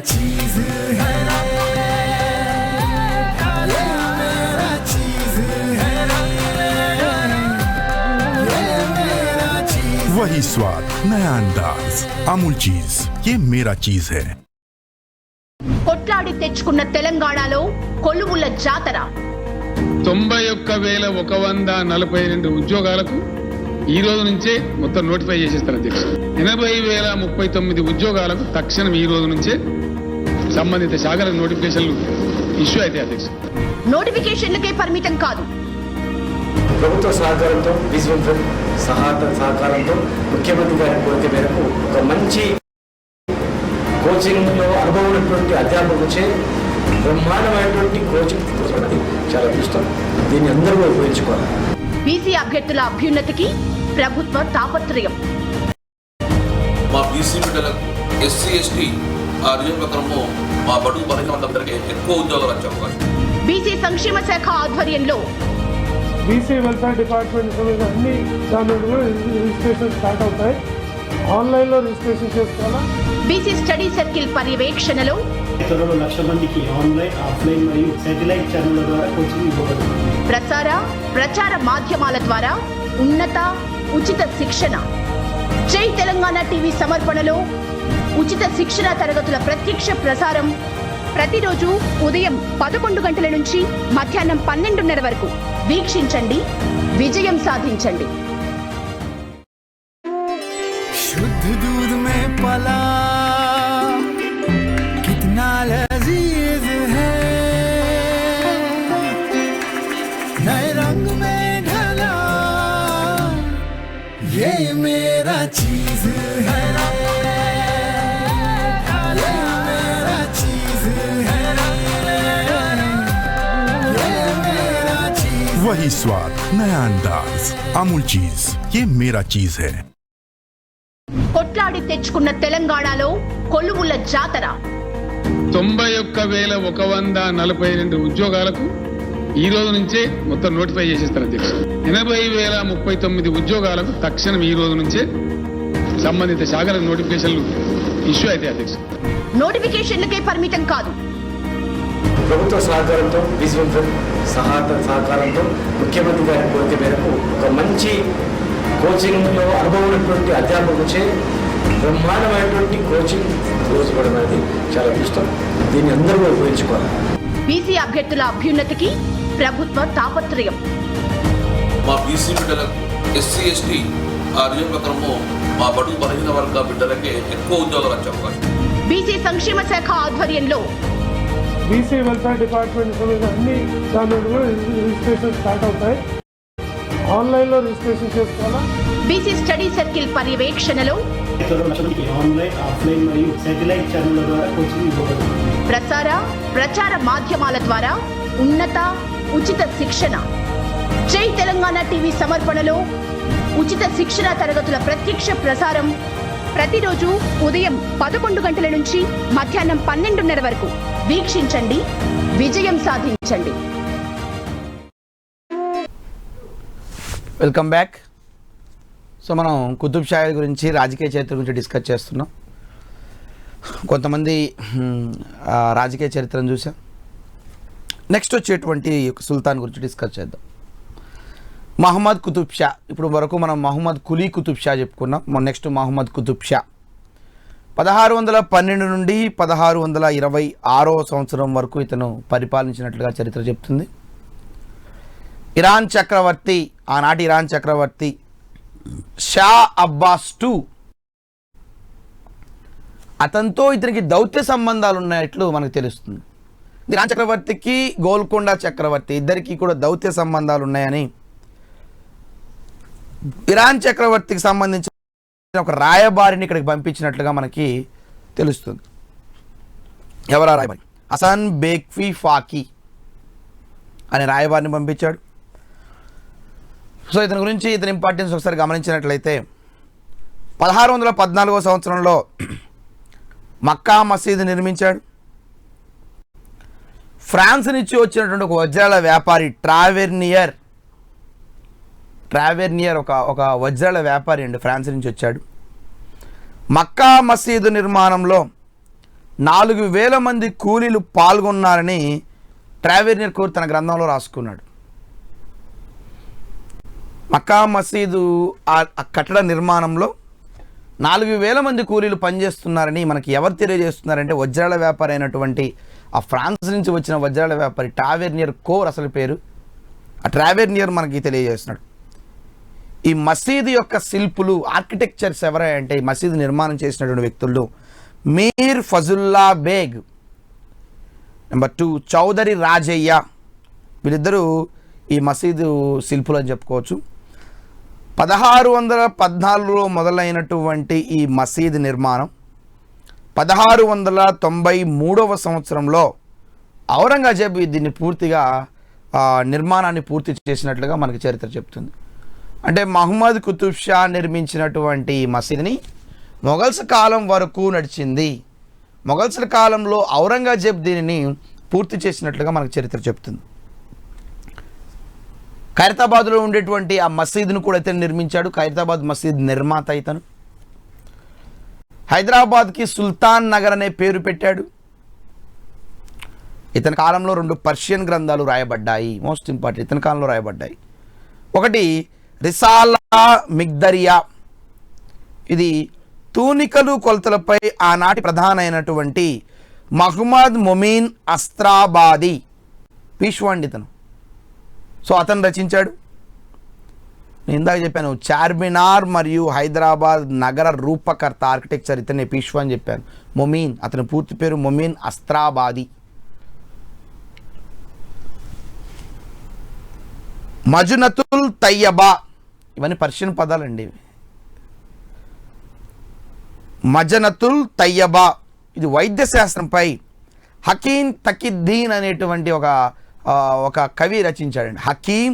चीज है, ये मेरा चीज है, ये मेरा चीज। वही स्वाद, नया अंदाज। अमूल चीज, ये मेरा चीज है। కొట్లాడి తెచ్చుకున్న తెలంగాణలో కొలువుల జాతర 91,142 ఉద్యోగాలకు ఈ రోజు నుంచే మొత్తం నోటిఫై చేసేస్తారు అధ్యక్ష. 80,039 ఉద్యోగాలకు తక్షణం ఈ రోజు నుంచే సంబంధిత శాఖలకు నోటిఫికేషన్లు ఇష్యూ అయితే అధ్యక్ష. నోటిఫికేషన్లకే పరిమితం కాదు, ప్రభుత్వ సహకారంతో విజువల్ ఫ్రంట్ సహకారంతో ముఖ్యమంత్రి గారి కోరిక మేరకు ఒక మంచి కోచింగ్లో అనుభవం ఉన్నటువంటి అధ్యాపకులచే బ్రహ్మాండమైనటువంటి కోచింగ్ తీసుకోవడం చాలా ఇష్టం. దీన్ని అందరూ ఉపయోగించుకోవాలి. బీసీ అభ్యర్థుల అభ్యున్నతికి ప్రభుత్వ తాపత్రయం. మా బీసీ బిడ్డలకు ఎస్సీ ఎస్టీ ఆ రిజర్వ్ ప్రకారము మా బడుగు బలహీన వర్గాలకి ఎక్కువ ఉద్యోగాలు వచ్చే అవకాశం. బీసీ సంక్షేమ శాఖ ఆధ్వర్యంలో బీసీ వెల్ఫేర్ డిపార్ట్మెంట్ అన్ని దాని రిజిస్ట్రేషన్ స్టార్ట్ అవుతాయి. ఆన్లైన్లో రిజిస్ట్రేషన్ చేసుకోవాలా. బీసీ స్టడీ సర్కిల్ పర్యవేక్షణలో త్వరలో 1,00,000 మందికి ఆన్లైన్, ఆఫ్లైన్ మరియు శాటిలైట్ ఛానళ్ల ద్వారా కోచింగ్ ఇవ్వబడుతుంది. ప్రచార మాధ్యమాల ద్వారా ఉన్నత ఉచిత శిక్షణ. జై తెలంగాణ టీవీ సమర్పణలో ఉచిత శిక్షణ తరగతుల ప్రత్యక్ష ప్రసారం ప్రతిరోజు ఉదయం 11 గంటల నుంచి మధ్యాహ్నం 12:30 వరకు వీక్షించండి, విజయం సాధించండి. शुद्ध दूध में पला कितना लजीज है, नए रंग में ढला ये मेरा चीज है, ये मेरा चीज है, ये मेरा चीज। वही स्वाद, नया अंदाज। अमूल चीज, ये मेरा चीज है। కొట్లాడి తెచ్చుకున్న తెలంగాణలో కొలువుల జాతర 91,142 ఉద్యోగాలకు ఈ రోజు నుంచే మొత్తం నోటిఫై చేసేస్తారు అధ్యక్ష. 80,039 ఉద్యోగాలకు తక్షణం ఈ రోజు నుంచే సంబంధిత శాఖలకు నోటిఫికేషన్లు ఇష్యూ అయితే అధ్యక్ష. నోటిఫికేషన్లకే పరిమితం కాదు, ప్రభుత్వ సహకారంతో విజువల్ ఫ్రంట్ సహకారంతో ముఖ్యమంత్రి గారి కోరిక మేరకు ఒక మంచి కోచింగ్లో అనుభవం ఉన్నటువంటి అధ్యాపకులచే బ్రహ్మాండమైనటువంటి కోచింగ్ తీసుకోవడం అనేది చాలా ఇష్టం. దీన్ని అందరూ ఉపయోగించుకోవాలి. బీసీ అభ్యర్థుల అభ్యున్నతికి ప్రభుత్వ తాపత్రయం. మా బీసీ బిడ్డలకు ఎస్సీ ఎస్టీ ఆ రిజర్వ్ ప్రకారము మా బడుగు బలహీన వర్గ బిడ్డలకి ఎక్కువ ఉద్యోగాలు వచ్చే అవకాశం. బీసీ సంక్షేమ శాఖ ఆధ్వర్యంలో బీసీ వెల్ఫేర్ డిపార్ట్మెంట్ అన్ని దాని రిజిస్ట్రేషన్ స్టార్ట్ అవుతాయి. ఆన్లైన్లో రిజిస్ట్రేషన్ చేసుకోవాలా. బీసీ స్టడీ సర్కిల్ పర్యవేక్షణలో త్వరలో 1,00,000 మందికి ఆన్లైన్, ఆఫ్లైన్ మరియు శాటిలైట్ ఛానళ్ల ద్వారా కోచింగ్ ఇవ్వబడుతుంది. ప్రచార మాధ్యమాల ద్వారా ఉన్నత ఉచిత శిక్షణ. జై తెలంగాణ టీవీ సమర్పణలో ఉచిత శిక్షణ తరగతుల ప్రత్యక్ష ప్రసారం ప్రతిరోజు ఉదయం 11 గంటల నుంచి మధ్యాహ్నం 12:30 వరకు వీక్షించండి, విజయం సాధించండి. Welcome back. సో మనం కుతుబ్ షాహీ గురించి, రాజకీయ చరిత్ర గురించి డిస్కస్ చేస్తున్నాం. కొంతమంది రాజకీయ చరిత్రను చూసాం. నెక్స్ట్ వచ్చేటువంటి సుల్తాన్ గురించి డిస్కస్ చేద్దాం. మహమ్మద్ కుతుబ్ షా. ఇప్పుడు వరకు మనం మహమ్మద్ కులీ కుతుబ్ షా చెప్పుకున్నాం. నెక్స్ట్ మహమ్మద్ కుతుబ్ షా 1612 నుండి 1626వ సంవత్సరం వరకు ఇతను పరిపాలించినట్లుగా చరిత్ర చెప్తుంది. ఇరాన్ చక్రవర్తి, ఆనాటి ఇరాన్ చక్రవర్తి షా అబ్బాస్ II, అతనితో ఇతనికి దౌత్య సంబంధాలు ఉన్నట్లు మనకు తెలుస్తుంది. ఇరాన్ చక్రవర్తికి గోల్కొండ చక్రవర్తి ఇద్దరికి కూడా దౌత్య సంబంధాలు ఉన్నాయని ఇరాన్ చక్రవర్తికి సంబంధించిన ఒక రాయబారిని ఇక్కడికి పంపించినట్లుగా మనకి తెలుస్తుంది. ఎవరా రాయబారి? హసన్ బేక్వి ఫాకి అనే రాయబారిని పంపించాడు. సో ఇతని గురించి, ఇతని ఇంపార్టెన్స్ ఒకసారి గమనించినట్లయితే 1614వ సంవత్సరంలో మక్కా మసీదు నిర్మించాడు. ఫ్రాన్స్ నుంచి వచ్చినటువంటి ఒక వజ్రాల వ్యాపారి ట్రావెర్నియర్ ఒక వజ్రాల వ్యాపారి అండి, ఫ్రాన్స్ నుంచి వచ్చాడు. మక్కా మసీదు నిర్మాణంలో 4,000 మంది కూలీలు పాల్గొన్నారని ట్రావెర్నియర్ కోర్ తన గ్రంథంలో రాసుకున్నాడు. మక్కా మసీదు ఆ కట్టడ నిర్మాణంలో 4,000 మంది కూలీలు పనిచేస్తున్నారని మనకి ఎవరు తెలియజేస్తున్నారంటే వజ్రాల వ్యాపారి అయినటువంటి ఆ ఫ్రాన్స్ నుంచి వచ్చిన వజ్రాల వ్యాపారి ట్రావెర్నియర్ కోర్ అసలు పేరు. ఆ ట్రావెర్నియర్ మనకి తెలియజేస్తున్నాడు. ఈ మసీదు యొక్క శిల్పులు ఆర్కిటెక్చర్స్ ఎవరై అంటే ఈ మసీదు నిర్మాణం చేసినటువంటి వ్యక్తుల్లో మీర్ ఫజుల్లా బేగ్, నెంబర్ 2 చౌదరి రాజయ్య, వీళ్ళిద్దరూ ఈ మసీదు శిల్పులు అని చెప్పుకోవచ్చు. 1614లో మొదలైనటువంటి ఈ మసీదు నిర్మాణం 1693వ సంవత్సరంలో ఔరంగజేబు దీన్ని పూర్తిగా నిర్మాణాన్ని పూర్తి చేసినట్లుగా మనకి చరిత్ర చెప్తుంది. అంటే మహమ్మద్ కుతుబ్ షా నిర్మించినటువంటి ఈ మసీదుని మొఘల్స్ కాలం వరకు నడిచింది. మొఘల్స్ కాలంలో ఔరంగజేబ్ దీనిని పూర్తి చేసినట్లుగా మనకు చరిత్ర చెప్తుంది. ఖైరతాబాద్లో ఉండేటువంటి ఆ మసీదును కూడా ఇతను నిర్మించాడు. ఖైరతాబాద్ మసీద్ నిర్మాత ఇతను. హైదరాబాద్కి సుల్తాన్ నగర్ అనే పేరు పెట్టాడు. ఇతని కాలంలో 2 పర్షియన్ గ్రంథాలు రాయబడ్డాయి. మోస్ట్ ఇంపార్టెంట్ ఇతని కాలంలో రాయబడ్డాయి. ఒకటి రిసాలా మిగ్దరియా, ఇది తూనికలు కొలతలపై ఆనాటి ప్రధాన అయినటువంటి మహమ్మద్ మొమీన్ అస్త్రాబాది పీష్వాండి ఇతను. సో అతను రచించాడు. నేను ఇందాక చెప్పాను చార్మినార్ మరియు హైదరాబాద్ నగర రూపకర్త ఆర్కిటెక్చర్ ఇతనే పీష్వా అని చెప్పాను. మొమీన్, అతని పూర్తి పేరు మొమీన్ అస్త్రాబాది. మజునతుల్ తయ్యబా, ఇవన్నీ పర్షియన్ పదాలండి. మజనతుల్ తయ్యబా ఇది వైద్య శాస్త్రంపై హకీం తకిద్దీన్ అనేటువంటి ఒక కవి రచించాడండి. హకీం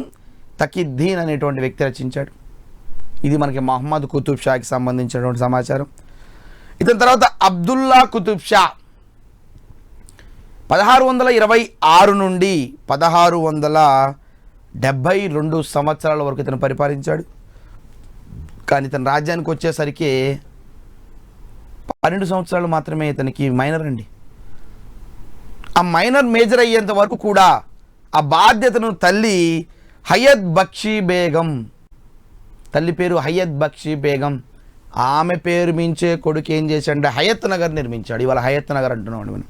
తకిద్దీన్ అనేటువంటి వ్యక్తి రచించాడు. ఇది మనకి మహమ్మద్ కుతుబ్ షాకి సంబంధించినటువంటి సమాచారం. ఇతని తర్వాత అబ్దుల్లా కుతుబ్ షా 1626 నుండి 1672 సంవత్సరాల వరకు ఇతను పరిపాలించాడు. కానీ ఇతని రాజ్యానికి వచ్చేసరికి 12 సంవత్సరాలు మాత్రమే ఇతనికి మైనర్ అండి. ఆ మైనర్ మేజర్ అయ్యేంత వరకు కూడా ఆ బాధ్యతను తల్లి హయత్ బక్షి బేగం, తల్లి పేరు హయత్ బక్షి బేగం, ఆమె పేరు మించే కొడుకు ఏం చేశాడంటే హయత్ నగర్ నిర్మించాడు. ఇవాళ హయత్ నగర్ అంటున్నాడు మనం.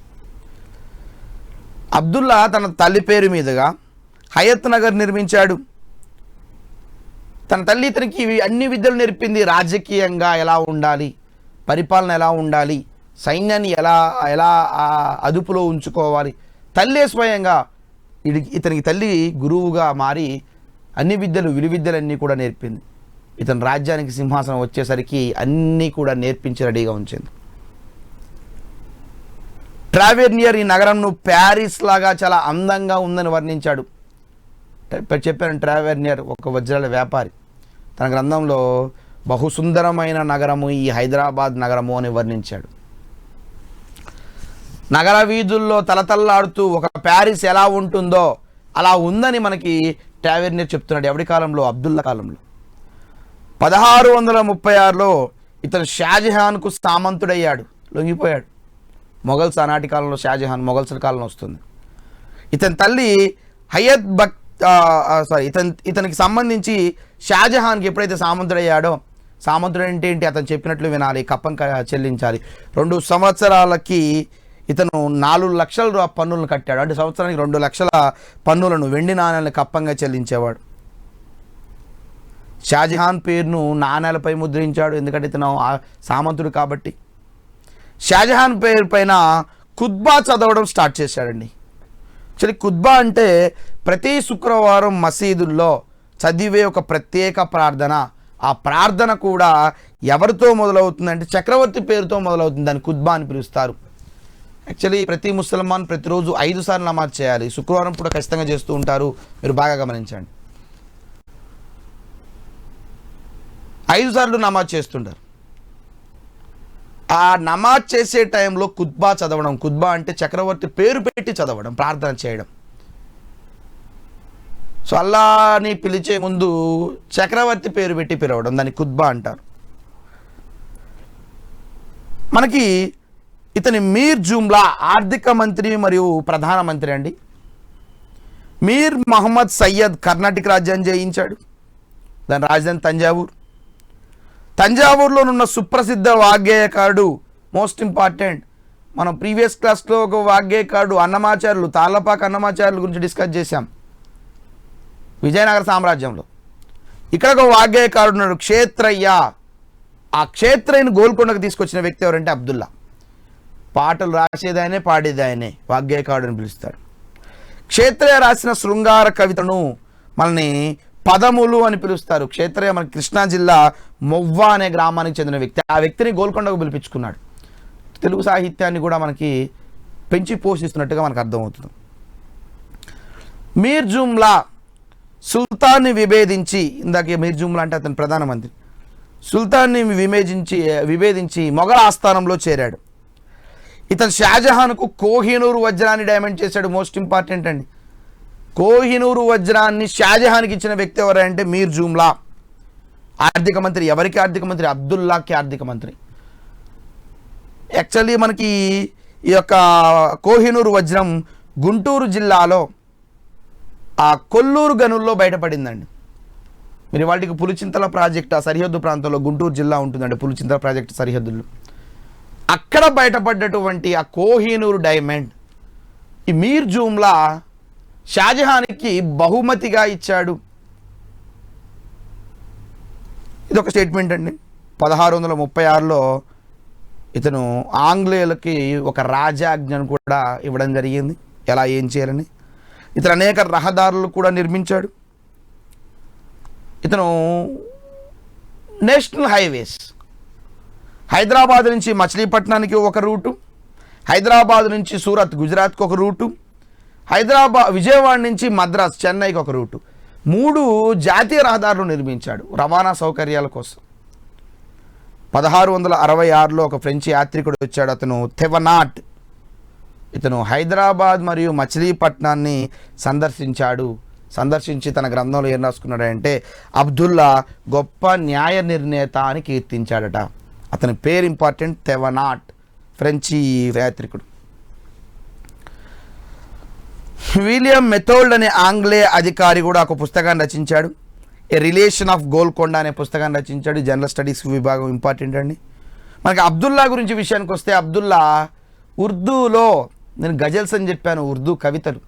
అబ్దుల్లా తన తల్లి పేరు మీదుగా హయత్ నగర్ నిర్మించాడు. తన తల్లి ఇతనికి అన్ని విద్యలు నేర్పింది. రాజకీయంగా ఎలా ఉండాలి, పరిపాలన ఎలా ఉండాలి, సైన్యాన్ని ఎలా అదుపులో ఉంచుకోవాలి, తల్లే స్వయంగా ఇతనికి తల్లి గురువుగా మారి అన్ని విద్యలు విలువిద్యలన్నీ కూడా నేర్పింది. ఇతని రాజ్యానికి సింహాసనం వచ్చేసరికి అన్నీ కూడా నేర్పించి రెడీగా ఉంచింది. ట్రావెర్నియర్ ఈ నగరంను ప్యారిస్ లాగా చాలా అందంగా ఉందని వర్ణించాడు. చెప్పాను ట్రావెర్నియర్ ఒక వజ్రాల వ్యాపారి. తన గ్రంథంలో బహుసుందరమైన నగరము ఈ హైదరాబాద్ నగరము అని వర్ణించాడు. నగర వీధుల్లో తలతల్లాడుతూ ఒక ప్యారిస్ ఎలా ఉంటుందో అలా ఉందని మనకి ట్రావెర్నియర్ చెప్తున్నాడు. ఎవరి కాలంలో? అబ్దుల్లా కాలంలో. 1636లో ఇతను షాజహాన్కు సామంతుడయ్యాడు, లొంగిపోయాడు. మొఘల్స్ ఆనాటి కాలంలో షాజహాన్ మొఘల్స్ కాలంలో వస్తుంది. ఇతని తల్లి హయత్ ఇతనికి సంబంధించి షాజహాన్కి ఎప్పుడైతే సామంతుడయ్యాడో, సామంతుడు అంటే ఏంటి? అతను చెప్పినట్లు వినాలి, కప్పం చెల్లించాలి. 2 సంవత్సరాలకి ఇతను 4 లక్షల పన్నులను కట్టాడు. అంటే సంవత్సరానికి 2 లక్షల పన్నులను, వెండి నాణ్యాలను కప్పంగా చెల్లించేవాడు. షాజహాన్ పేరును నాణ్యాలపై ముద్రించాడు, ఎందుకంటే ఇతను సామంతుడు కాబట్టి. షాజహాన్ పేరు పైన ఖుత్బా చదవడం స్టార్ట్ చేశాడండి. యాక్చువల్లీ ఖుత్బా అంటే ప్రతి శుక్రవారం మసీదుల్లో చదివే ఒక ప్రత్యేక ప్రార్థన. ఆ ప్రార్థన కూడా ఎవరితో మొదలవుతుందంటే చక్రవర్తి పేరుతో మొదలవుతుంది. దాన్ని ఖుత్బా అని పిలుస్తారు. యాక్చువల్లీ ప్రతి ముసల్మాన్ ప్రతిరోజు 5 సార్లు నమాజ్ చేయాలి. శుక్రవారం కూడా ఖచ్చితంగా చేస్తూ ఉంటారు, మీరు బాగా గమనించండి. 5 సార్లు నమాజ్ చేస్తుంటారు. ఆ నమాజ్ చేసే టైంలో ఖుత్బా చదవడం. ఖుత్బా అంటే చక్రవర్తి పేరు పెట్టి చదవడం, ప్రార్థన చేయడం. సో అల్లాని పిలిచే ముందు చక్రవర్తి పేరు పెట్టి పిలవడం, దాన్ని ఖుత్బా అంటారు. మనకి ఇతని మీర్ జుమ్లా ఆర్థిక మంత్రి మరియు ప్రధానమంత్రి అండి. మీర్ మహమ్మద్ సయ్యద్ కర్ణాటక రాజ్యాన్ని జయించాడు. దాని రాజధాని తంజావూరు. తంజావూరులోనున్న సుప్రసిద్ధ వాగ్గేయకారుడు, మోస్ట్ ఇంపార్టెంట్, మనం ప్రీవియస్ క్లాస్లో ఒక వాగ్గేయకారుడు అన్నమాచార్యులు, తాళ్ళపాక అన్నమాచార్యుల గురించి డిస్కస్ చేశాం విజయనగర సామ్రాజ్యంలో. ఇక్కడ ఒక వాగ్గేయకారుడు ఉన్నాడు, క్షేత్రయ్య. ఆ క్షేత్రయ్యను గోల్కొండకు తీసుకొచ్చిన వ్యక్తి ఎవరంటే అబ్దుల్లా. పాటలు రాసేది ఆయనే, పాడేది ఆయనే, వాగ్గేయకారుడు అని పిలుస్తాడు. క్షేత్రయ్య రాసిన శృంగార కవితను మనల్ని పదములు అని పిలుస్తారు. క్షేత్రయ్య మన కృష్ణా జిల్లా మొవ్వ అనే గ్రామానికి చెందిన వ్యక్తి. ఆ వ్యక్తిని గోల్కొండకు పిలిపించుకున్నాడు. తెలుగు సాహిత్యాన్ని కూడా మనకి పెంచి పోషిస్తున్నట్టుగా మనకు అర్థమవుతుంది. మీర్ జుమ్లా సుల్తాన్ని విభేదించి, ఇందాక మీర్ జుమ్లా అంటే అతని ప్రధానమంత్రి, సుల్తాన్ని విభేదించి మొఘల్ ఆస్థానంలో చేరాడు. ఇతను షాజహాన్కు కోహినూరు వజ్రాన్ని డైమండ్ చేశాడు. మోస్ట్ ఇంపార్టెంట్ అండి. కోహినూరు వజ్రాన్ని షాజహాన్కి ఇచ్చిన వ్యక్తి ఎవరంటే మీర్ జుమ్లా. ఆర్థిక మంత్రి. ఎవరికి ఆర్థిక మంత్రి? అబ్దుల్లాకి ఆర్థిక మంత్రి. యాక్చువల్లీ మనకి ఈ యొక్క కోహినూరు వజ్రం గుంటూరు జిల్లాలో ఆ కొల్లూరు గనుల్లో బయటపడిందండి. మీరు వాటికి పులిచింతల ప్రాజెక్ట్, ఆ సరిహద్దు ప్రాంతంలో గుంటూరు జిల్లా ఉంటుందండి, పులిచింతల ప్రాజెక్టు సరిహద్దుల్లో. అక్కడ బయటపడ్డటువంటి ఆ కోహినూరు డైమండ్ ఈ మీర్ జుమ్లా షాజహాన్కి బహుమతిగా ఇచ్చాడు. ఇది ఒక స్టేట్మెంట్ అండి. 1636లో ఇతను ఆంగ్లేయులకి ఒక రాజాజ్ఞను కూడా ఇవ్వడం జరిగింది, ఎలా ఏం చేయాలని. ఇతను అనేక రహదారులు కూడా నిర్మించాడు. ఇతను నేషనల్ హైవేస్, హైదరాబాద్ నుంచి మచిలీపట్నానికి ఒక రూటు, హైదరాబాద్ నుంచి సూరత్ గుజరాత్కి ఒక రూటు, విజయవాడ నుంచి మద్రాస్ చెన్నైకి ఒక రూటు, 3 జాతీయ రహదారులు నిర్మించాడు రవాణా సౌకర్యాల కోసం. 1666లో ఒక ఫ్రెంచ్ యాత్రికుడు వచ్చాడు, అతను థెవనాట్. ఇతను హైదరాబాద్ మరియు మచిలీపట్నాన్ని సందర్శించి తన గ్రంథంలో ఏం రాసుకున్నాడంటే అబ్దుల్లా గొప్ప న్యాయ నిర్ణేత అని కీర్తించాడట. అతని పేరు ఇంపార్టెంట్, థెవనాట్, ఫ్రెంచి యాత్రికుడు. విలియం మెథోల్డ్ అనే ఆంగ్లేయ అధికారి కూడా ఒక పుస్తకాన్ని రచించాడు, ఏ రిలేషన్ ఆఫ్ గోల్కొండ అనే పుస్తకాన్ని రచించాడు. జనరల్ స్టడీస్ విభాగం ఇంపార్టెంట్ అండి. మనకి అబ్దుల్లా గురించి విషయానికి వస్తే, అబ్దుల్లా ఉర్దూలో, నేను గజల్స్ అని చెప్పాను, ఉర్దూ కవితలు,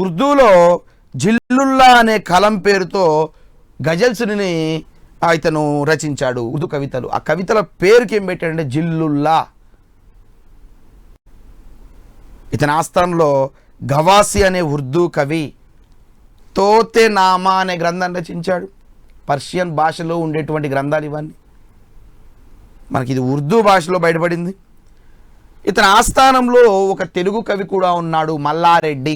ఉర్దూలో జిల్లుల్లా అనే కలం పేరుతో గజల్స్ని ఇతను రచించాడు, ఉర్దూ కవితలు. ఆ కవితల పేరుకి ఏం పెట్టాడంటే జిల్లుల్లా. ఇతని ఆస్థానంలో గవాసి అనే ఉర్దూ కవి తోతే నామా అనే గ్రంథాన్ని రచించాడు. పర్షియన్ భాషలో ఉండేటువంటి గ్రంథాలు ఇవన్నీ. మనకి ఇది ఉర్దూ భాషలో బయటపడింది. ఇతని ఆస్థానంలో ఒక తెలుగు కవి కూడా ఉన్నాడు, మల్లారెడ్డి.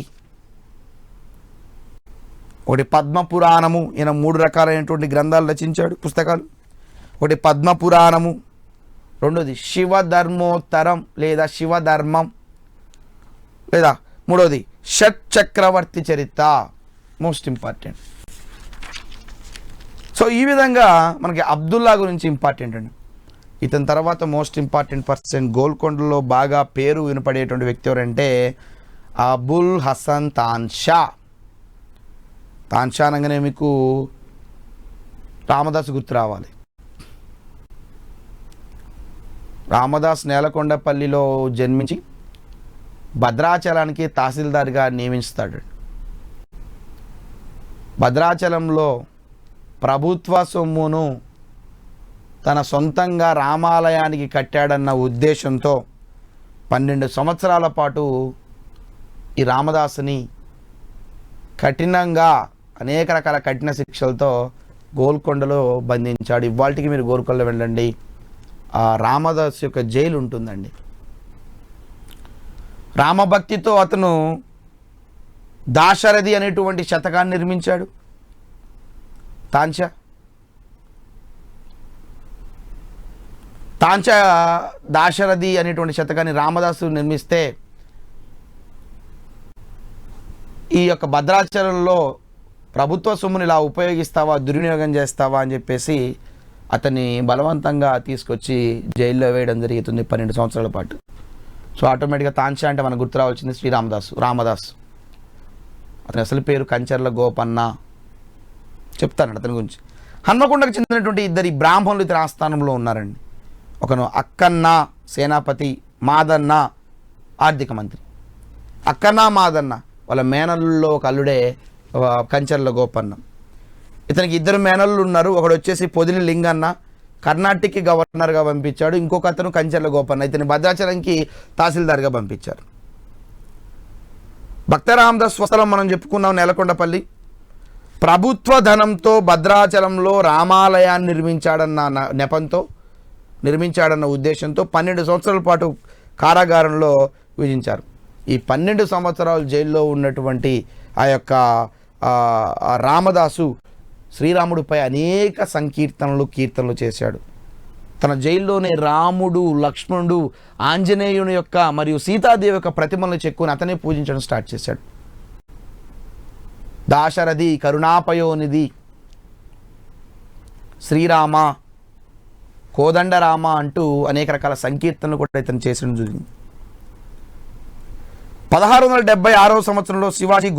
ఒకటి పద్మపురాణము, ఈయన 3 రకాలైనటువంటి గ్రంథాలు రచించాడు, పుస్తకాలు. ఒకటి పద్మపురాణము, రెండోది శివధర్మోత్తరం లేదా శివధర్మం, లేదా మూడోది షట్ చక్రవర్తి చరిత్ర, మోస్ట్ ఇంపార్టెంట్. సో ఈ విధంగా మనకి అబ్దుల్లా గురించి ఇంపార్టెంట్ అండి. ఇతని తర్వాత మోస్ట్ ఇంపార్టెంట్ పర్సన్, గోల్కొండలో బాగా పేరు వినపడేటువంటి వ్యక్తి ఎవరంటే అబుల్ హసన్ తాన్షా. తాన్షా అనగానే మీకు రామదాస్ గుర్తు రావాలి. రామదాస్ నేలకొండపల్లిలో జన్మించి భద్రాచలానికి తహసీల్దార్గా నియమిస్తాడు. భద్రాచలంలో ప్రభుత్వ సొమ్మును తన సొంతంగా రామాలయానికి కట్టాడన్న ఉద్దేశంతో 12 సంవత్సరాల పాటు ఈ రామదాసుని కఠినంగా అనేక రకాల కఠిన శిక్షలతో గోల్కొండలో బంధించాడు. ఇవాళకి మీరు గోల్కొండ వెళ్ళండి, ఆ రామదాస్ యొక్క జైలు ఉంటుందండి. రామభక్తితో అతను దాశరథి అనేటువంటి శతకాన్ని నిర్మించాడు. తాంచా దాశరథి అనేటువంటి శతకాన్ని రామదాసు నిర్మిస్తే ఈ యొక్క భద్రాచలంలో ప్రభుత్వ సొమ్ముని ఇలా ఉపయోగిస్తావా, దుర్వినియోగం చేస్తావా అని చెప్పేసి అతన్ని బలవంతంగా తీసుకొచ్చి జైల్లో వేయడం జరుగుతుంది 12 సంవత్సరాల పాటు. సో ఆటోమేటిక్గా తాన్షా అంటే మనకు గుర్తు రావాల్సింది రామదాసు. అతని అసలు పేరు కంచర్ల గోపన్న. చెప్తానండి అతని గురించి. హన్మకొండకు చెందినటువంటి ఇద్దరు బ్రాహ్మణులు ఇతర ఆస్థానంలో ఉన్నారండి. ఒకను అక్కన్న సేనాపతి, మాదన్న ఆర్థిక మంత్రి. అక్కన్న మాదన్న వాళ్ళ మేనల్లులో ఒక అల్లుడే కంచర్ల గోపన్న. ఇతనికి ఇద్దరు మేనల్లు ఉన్నారు. ఒకడు వచ్చేసి పొదిలి లింగన్న కర్ణాటకకి గవర్నర్గా పంపించాడు. ఇంకొక అతను కంచర్ల గోపన్న ఇతని భద్రాచలంకి తహసీల్దార్గా పంపించారు. భక్త రామదాస్ స్వస్థలం మనం చెప్పుకున్నాం నేలకొండపల్లి. ప్రభుత్వ ధనంతో భద్రాచలంలో రామాలయాన్ని నిర్మించాడన్న ఉద్దేశంతో 12 సంవత్సరాల పాటు కారాగారంలో విధించారు. ఈ 12 సంవత్సరాలు జైల్లో ఉన్నటువంటి ఆ యొక్క రామదాసు శ్రీరాముడిపై అనేక కీర్తనలు చేశాడు. తన జైల్లోనే రాముడు, లక్ష్మణుడు, ఆంజనేయుని యొక్క మరియు సీతాదేవి యొక్క ప్రతిమలను చెక్కుని అతనే పూజించడం స్టార్ట్ చేశాడు. దాశరథి, కరుణాపయోనిధి, శ్రీరామ, కోదండరామ అంటూ అనేక రకాల సంకీర్తనలు కూడా ఇతను చేసిన జరిగింది. 1676వ సంవత్సరంలో శివాజీ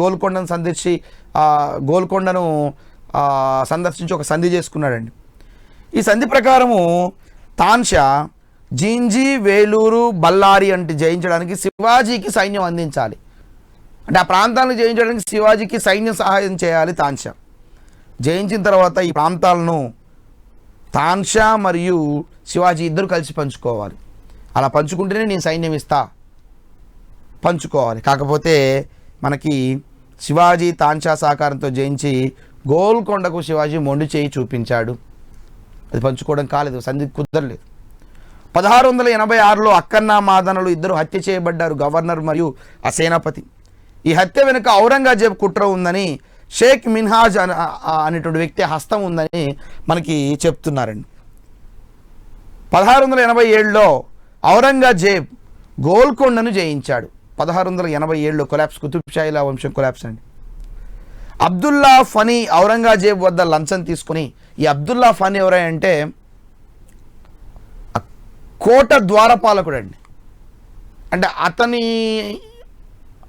గోల్కొండను సందర్శించి ఒక సంధి చేసుకున్నాడండి. ఈ సంధి ప్రకారము తాన్షా జింజి, వేలూరు, బళ్ళారి అంటే జయించడానికి శివాజీకి సైన్యం అందించాలి. అంటే ఆ ప్రాంతాలను జయించడానికి శివాజీకి సైన్యం సహాయం చేయాలి తాన్షా. జయించిన తర్వాత ఈ ప్రాంతాలను తాన్షా మరియు శివాజీ ఇద్దరు కలిసి పంచుకోవాలి. అలా పంచుకుంటేనే నేను సైన్యం ఇస్తా, పంచుకోవాలి. కాకపోతే మనకి శివాజీ తాన్షా సహకారంతో జయించి గోల్కొండకు శివాజీ మొండి చేయి చూపించాడు. అది పంచుకోవడం కాలేదు, సంధి కుదరలేదు. 1686లో అక్కన్న మాదనలు ఇద్దరు హత్య చేయబడ్డారు, గవర్నర్ మరియు ఆ సేనాపతి. ఈ హత్య వెనుక ఔరంగజేబ్ కుట్ర ఉందని, షేక్ మిన్హాజ్ అనేటువంటి వ్యక్తి హస్తం ఉందని మనకి చెప్తున్నారండి. 1687లో ఔరంగజేబ్ గోల్కొండను జయించాడు. 1687లో కొలాప్స్, కుతుబ్షాహీల వంశం కొలాప్స్ అండి. అబ్దుల్లా ఫనీ ఔరంగజేబ్ వద్ద లంచం తీసుకుని, ఈ అబ్దుల్లా ఫనీ ఎవరంటే కోట ద్వారపాలకుడు అండి. అంటే అతని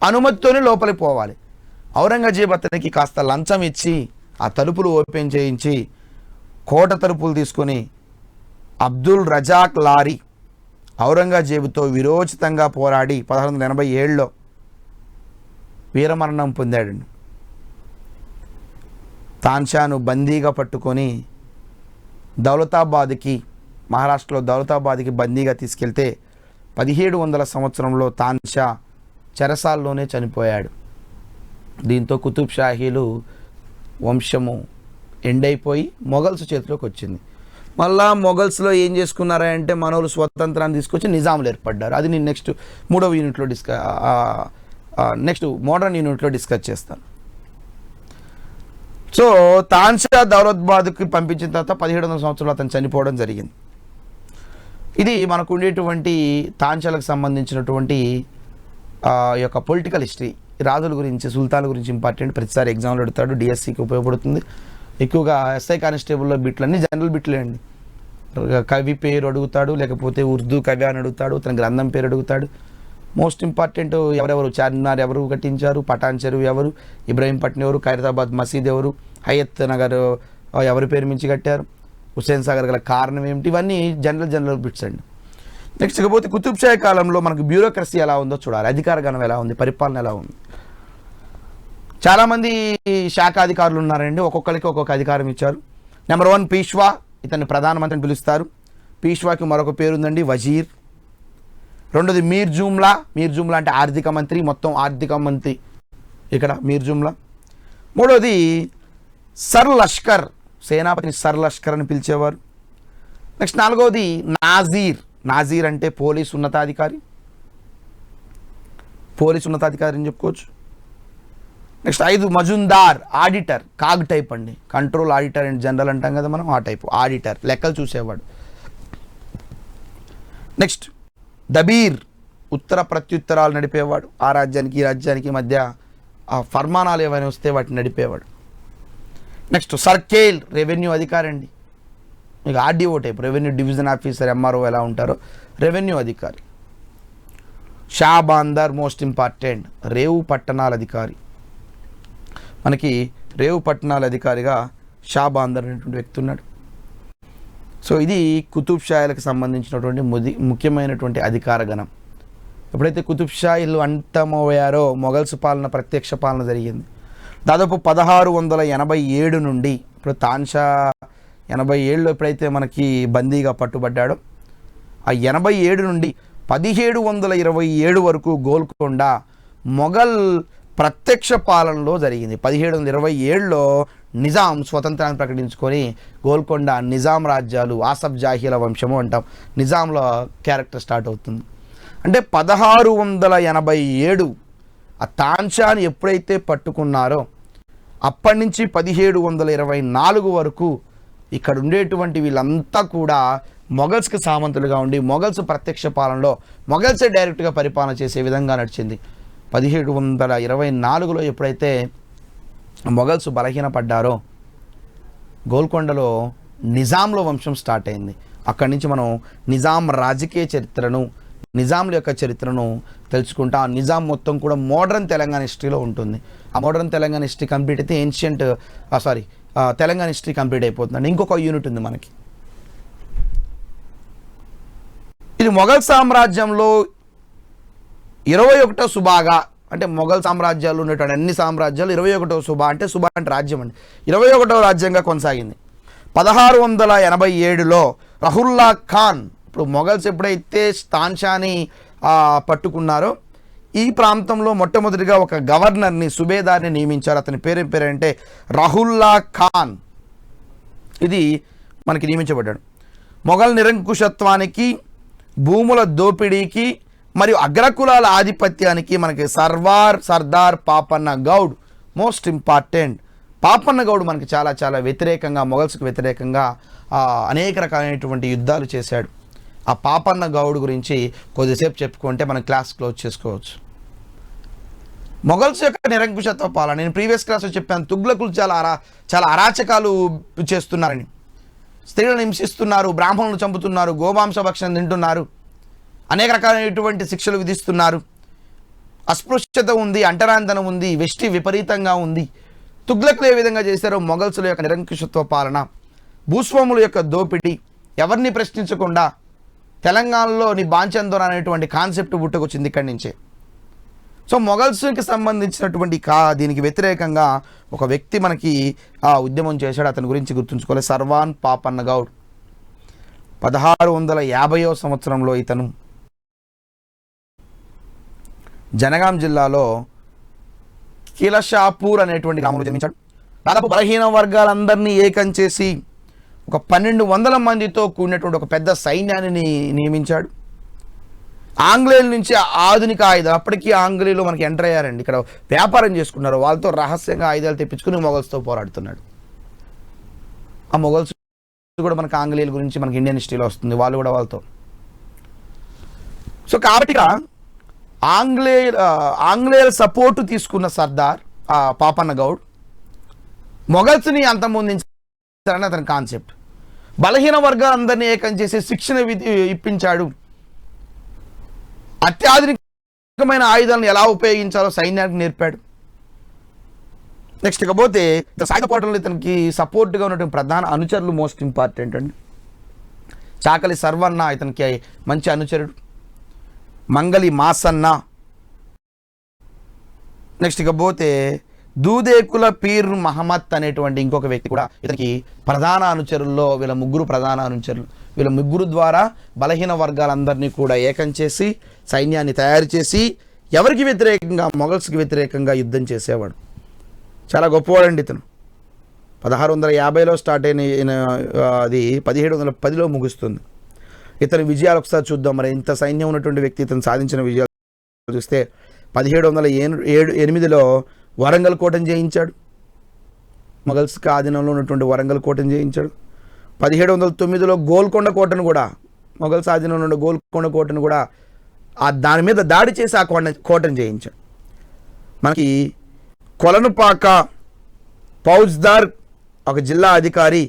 అనుమతితోనే లోపలికి పోవాలి. ఔరంగజేబ్ అతనికి కాస్త లంచం ఇచ్చి ఆ తలుపులు ఓపెన్ చేయించి కోట తలుపులు తీసుకొని అబ్దుల్ రజాక్ లారీ ఔరంగజేబుతో విరోచితంగా పోరాడి 1687లో వీరమరణం పొందాడండి. తాన్షాను బందీగా పట్టుకొని దౌలతాబాద్కి, మహారాష్ట్రలో దౌలతాబాద్కి బందీగా తీసుకెళ్తే 1700 సంవత్సరంలో తాన్షా చెరసాల్లోనే చనిపోయాడు. దీంతో కుతుబ్షాహీలు వంశము ఎండైపోయి మొఘల్స్ చేతిలోకి వచ్చింది. మళ్ళా మొఘల్స్లో ఏం చేసుకున్నారంటే మనోళ్ళు స్వతంత్రాన్ని తీసుకొచ్చి నిజాములు ఏర్పడ్డారు. అది నేను నెక్స్ట్ మోడర్న్ యూనిట్లో డిస్కస్ చేస్తాను. సో తాన్షా దౌలతాబాద్కి పంపించిన తర్వాత 1700 సంవత్సరంలో అతను చనిపోవడం జరిగింది. ఇది మనకు ఉండేటువంటి తాన్షాలకు సంబంధించినటువంటి యొక్క పొలిటికల్ హిస్టరీ. రాజుల గురించి, సుల్తాన్ల గురించి ఇంపార్టెంట్, ప్రతిసారి ఎగ్జామ్లో అడుగుతాడు, డిఎస్సికి ఉపయోగపడుతుంది. ఎక్కువగా ఎస్ఐ కానిస్టేబుల్లో బిట్లు అన్నీ జనరల్ బిట్లే అండి. కవి పేరు అడుగుతాడు, లేకపోతే ఉర్దూ కవి అని అడుగుతాడు, తన గ్రంథం పేరు అడుగుతాడు. మోస్ట్ ఇంపార్టెంట్ ఎవరెవరు, చార్మినార్ ఎవరు కట్టించారు, పటాన్ చెరువు ఎవరు, ఇబ్రహీంపట్నం ఎవరు, ఖైరతాబాద్ మసీద్ ఎవరు, హయత్ నగర్ ఎవరి పేరు మించి కట్టారు, హుస్సేన్ సాగర్ గల కారణం ఏమిటి, ఇవన్నీ జనరల్ బిట్స్ అండి. నెక్స్ట్ ఇకపోతే కుతుబ్షాహీ కాలంలో మనకు బ్యూరోక్రసీ ఎలా ఉందో చూడాలి. అధికార గణం ఎలా ఉంది, పరిపాలన ఎలా ఉంది. చాలామంది శాఖాధికారులు ఉన్నారండి, ఒక్కొక్కరికి ఒక్కొక్క అధికారం ఇచ్చారు. నెంబర్ 1 పీష్వా, ఇతన్ని ప్రధానమంత్రిని పిలుస్తారు. పీష్వాకి మరొక పేరు ఉందండి, వజీర్. రెండోది మీర్ జుమ్లా అంటే ఆర్థిక మంత్రి, మొత్తం ఆర్థిక మంత్రి ఇక్కడ మీర్ జుమ్లా. మూడోది సర్ లష్కర్, సేనాపతిని సర్ లష్కర్ అని పిలిచేవారు. నెక్స్ట్ 4వది నాజీర్ అంటే పోలీస్ ఉన్నతాధికారి అని చెప్పుకోవచ్చు. Next 5 Majumdar, auditor, CAG type అండి, కంట్రోల్ ఆడిటర్ అండ్ జనరల్ అంటాం కదా మనం, ఆ టైపు ఆడిటర్, లెక్కలు చూసేవాడు. నెక్స్ట్ దబీర్, ఉత్తర ప్రత్యుత్తరాలు నడిపేవాడు. ఆ రాజ్యానికి ఈ రాజ్యానికి మధ్య ఆ ఫర్మానాలు ఏమైనా వస్తే వాటిని నడిపేవాడు. నెక్స్ట్ సర్కేల్, రెవెన్యూ అధికారి అండి. మీకు RDO type, revenue division officer, MRO ఎలా ఉంటారో రెవెన్యూ అధికారి. షాబాందర్ మోస్ట్ ఇంపార్టెంట్ రేవు పట్టణాల అధికారి. మనకి రేవు పట్టణాల అధికారిగా షాబాందర్ అనేటువంటి వ్యక్తి ఉన్నాడు. సో ఇది కుతుబ్ షాయిలకు సంబంధించినటువంటి ముఖ్యమైనటువంటి అధికార గణం. ఎప్పుడైతే కుతుబ్ షాయిలు అంతమయ్యారో మొఘల్స్ పాలన ప్రత్యక్ష పాలన జరిగింది. దాదాపు 1687 నుండి ఇప్పుడు తాన్షా 87లో ఎప్పుడైతే మనకి బందీగా పట్టుబడ్డాడో ఆ 87 నుండి 1727 వరకు గోల్కొండ మొఘల్ ప్రత్యక్ష పాలనలో జరిగింది. 1727లో నిజాం స్వతంత్రాన్ని ప్రకటించుకొని గోల్కొండ నిజాం రాజ్యాలు ఆసఫ్ జాహీల వంశము అంటాం, నిజాంలో క్యారెక్టర్ స్టార్ట్ అవుతుంది. అంటే 1687 ఆ తాన్షాని ఎప్పుడైతే పట్టుకున్నారో అప్పటి నుంచి 1724 వరకు ఇక్కడ ఉండేటువంటి వీళ్ళంతా కూడా మొఘల్స్కి సామంతులుగా ఉండి మొఘల్స్ ప్రత్యక్ష పాలనలో మొఘల్సే డైరెక్ట్గా పరిపాలన చేసే విధంగా నడిచింది. 1724లో ఎప్పుడైతే మొఘల్స్ బలహీనపడ్డారో గోల్కొండలో నిజాంల వంశం స్టార్ట్ అయింది. అక్కడి నుంచి మనం నిజాం రాజకీయ చరిత్రను నిజాంల యొక్క చరిత్రను తెలుసుకుంటా. నిజాం మొత్తం కూడా మోడర్న్ తెలంగాణ హిస్టరీలో ఉంటుంది. ఆ మోడర్న్ తెలంగాణ హిస్టరీ కంప్లీట్ అయితే ఏన్షియంట్ తెలంగాణ హిస్టరీ కంప్లీట్ అయిపోతుందండి. ఇంకొక యూనిట్ ఉంది మనకి. ఇది మొఘల్ సామ్రాజ్యంలో 21వ సుబాగా, అంటే మొఘల్ సామ్రాజ్యాలు ఉన్నటువంటి అన్ని సామ్రాజ్యాలు 21వ సుబా, అంటే సుబా అంటే రాజ్యం అండి, 21వ రాజ్యంగా కొనసాగింది. 1687లో రహుల్లా ఖాన్, ఇప్పుడు మొఘల్స్ ఎప్పుడైతే తాన్షాని పట్టుకున్నారో ఈ ప్రాంతంలో మొట్టమొదటిగా ఒక గవర్నర్ని సుబేదార్ని నియమించారు. అతని పేరేంటే రహుల్లా ఖాన్. ఇది మనకి నియమించబడ్డాడు. మొఘల్ నిరంకుశత్వానికి, భూముల దోపిడీకి మరియు అగ్రకులాల ఆధిపత్యానికి మనకి సర్దార్ పాపన్న గౌడ్ మోస్ట్ ఇంపార్టెంట్. పాపన్న గౌడ్ మనకి చాలా చాలా వ్యతిరేకంగా, మొఘల్స్కి వ్యతిరేకంగా అనేక రకాలైనటువంటి యుద్ధాలు చేశాడు. ఆ పాపన్న గౌడ్ గురించి కొద్దిసేపు చెప్పుకుంటే మనం క్లాస్ క్లోజ్ చేసుకోవచ్చు. మొఘల్స్ యొక్క నిరంకుశత్వ పాలన, నేను ప్రీవియస్ క్లాస్లో చెప్పాను, తుగ్లకులు చాలా అరాచకాలు చేస్తున్నారని. స్త్రీలను హింసిస్తున్నారు, బ్రాహ్మణులు చంపుతున్నారు, గోమాంస భక్షణ తింటున్నారు, అనేక రకాలైనటువంటి శిక్షలు విధిస్తున్నారు, అస్పృశ్యత ఉంది, అంటరాంతనం ఉంది, వెష్టి విపరీతంగా ఉంది. తుగ్లకులు ఏ విధంగా చేశారో మొఘల్సుల యొక్క నిరంకుశత్వ పాలన, భూస్వాముల యొక్క దోపిడీ, ఎవరిని ప్రశ్నించకుండా తెలంగాణలోని బాంచందోర్ అనేటువంటి కాన్సెప్ట్ పుట్టుకొచ్చింది ఇక్కడి నుంచే. సో మొఘల్స్కి సంబంధించినటువంటి దీనికి వ్యతిరేకంగా ఒక వ్యక్తి మనకి ఉద్యమం చేశాడు. అతని గురించి గుర్తుంచుకోవాలి, సర్వాన్ పాపన్న గౌడ్. 1650వ సంవత్సరంలో ఇతను జనగాం జిల్లాలో కిలషాపూర్ అనేటువంటి గ్రామంలో జన్మించాడు. దాదాపు బలహీన వర్గాలందరినీ ఏకం చేసి ఒక 1200 మందితో కూడినటువంటి ఒక పెద్ద సైన్యాన్ని నియమించాడు. ఆంగ్లేయుల నుంచి ఆధునిక ఆయుధాలు, అప్పటికీ ఆంగ్లేయులు మనకి ఎంటర్ అయ్యారండి, ఇక్కడ వ్యాపారం చేసుకున్నారు, వాళ్ళతో రహస్యంగా ఆయుధాలు తెప్పించుకుని మొఘల్స్తో పోరాడుతున్నాడు. ఆ మొఘల్స్ కూడా మనకి ఆంగ్లేయుల గురించి మనకి ఇండియన్ హిస్టరీలో వస్తుంది, వాళ్ళు కూడా వాళ్ళతో. సో కాబట్టి ఆంగ్లేయుల సపోర్టు తీసుకున్న సర్దార్ పాపన్న గౌడ్ మొఘల్స్ని అంతమొందించాలని అతని కాన్సెప్ట్. బలహీన వర్గాలందరినీ ఏకం చేసి శిక్షణ ఇప్పించాడు. అత్యాధునికమైన ఆయుధాలను ఎలా ఉపయోగించాలో సైన్యానికి నేర్పాడు. నెక్స్ట్ ఇకపోతే సాయుధ పోరాటంలో ఇతనికి సపోర్ట్గా ఉన్నటువంటి ప్రధాన అనుచరులు మోస్ట్ ఇంపార్టెంట్ అండి. చాకలి సర్వన్న ఇతనికి మంచి అనుచరుడు, మంగలి మాసన్న. నెక్స్ట్ ఇకపోతే దూదేకుల పీర్ మహమ్మద్ అనేటువంటి ఇంకొక వ్యక్తి కూడా ఇతనికి ప్రధాన అనుచరుల్లో. వీళ్ళ ముగ్గురు ప్రధాన అనుచరులు. వీళ్ళ ముగ్గురు ద్వారా బలహీన వర్గాలందరినీ కూడా ఏకం చేసి సైన్యాన్ని తయారు చేసి ఎవరికి వ్యతిరేకంగా, మొఘల్స్కి వ్యతిరేకంగా యుద్ధం చేసేవాడు. చాలా గొప్పవాడండి ఇతను. 1650లో స్టార్ట్ అయిన అది 1710లో ముగుస్తుంది. ఇతని విజయాలు ఒకసారి చూద్దాం. మరి ఇంత సైన్యం ఉన్నటువంటి వ్యక్తి ఇతను సాధించిన విజయాలు చూస్తే 1708లో వరంగల్ కోటను జయించాడు. మొఘల్స్కి ఆధీనంలో ఉన్నటువంటి వరంగల్ కోటను జయించాడు. 1709లో గోల్కొండ కోటను కూడా, మొఘల్స్ ఆధీనంలో ఉన్న గోల్కొండ కోటను కూడా దాని మీద దాడి చేసి ఆ కోటను జయించాడు. మనకి కొలనుపాక ఫౌజ్దార్ ఒక జిల్లా అధికారి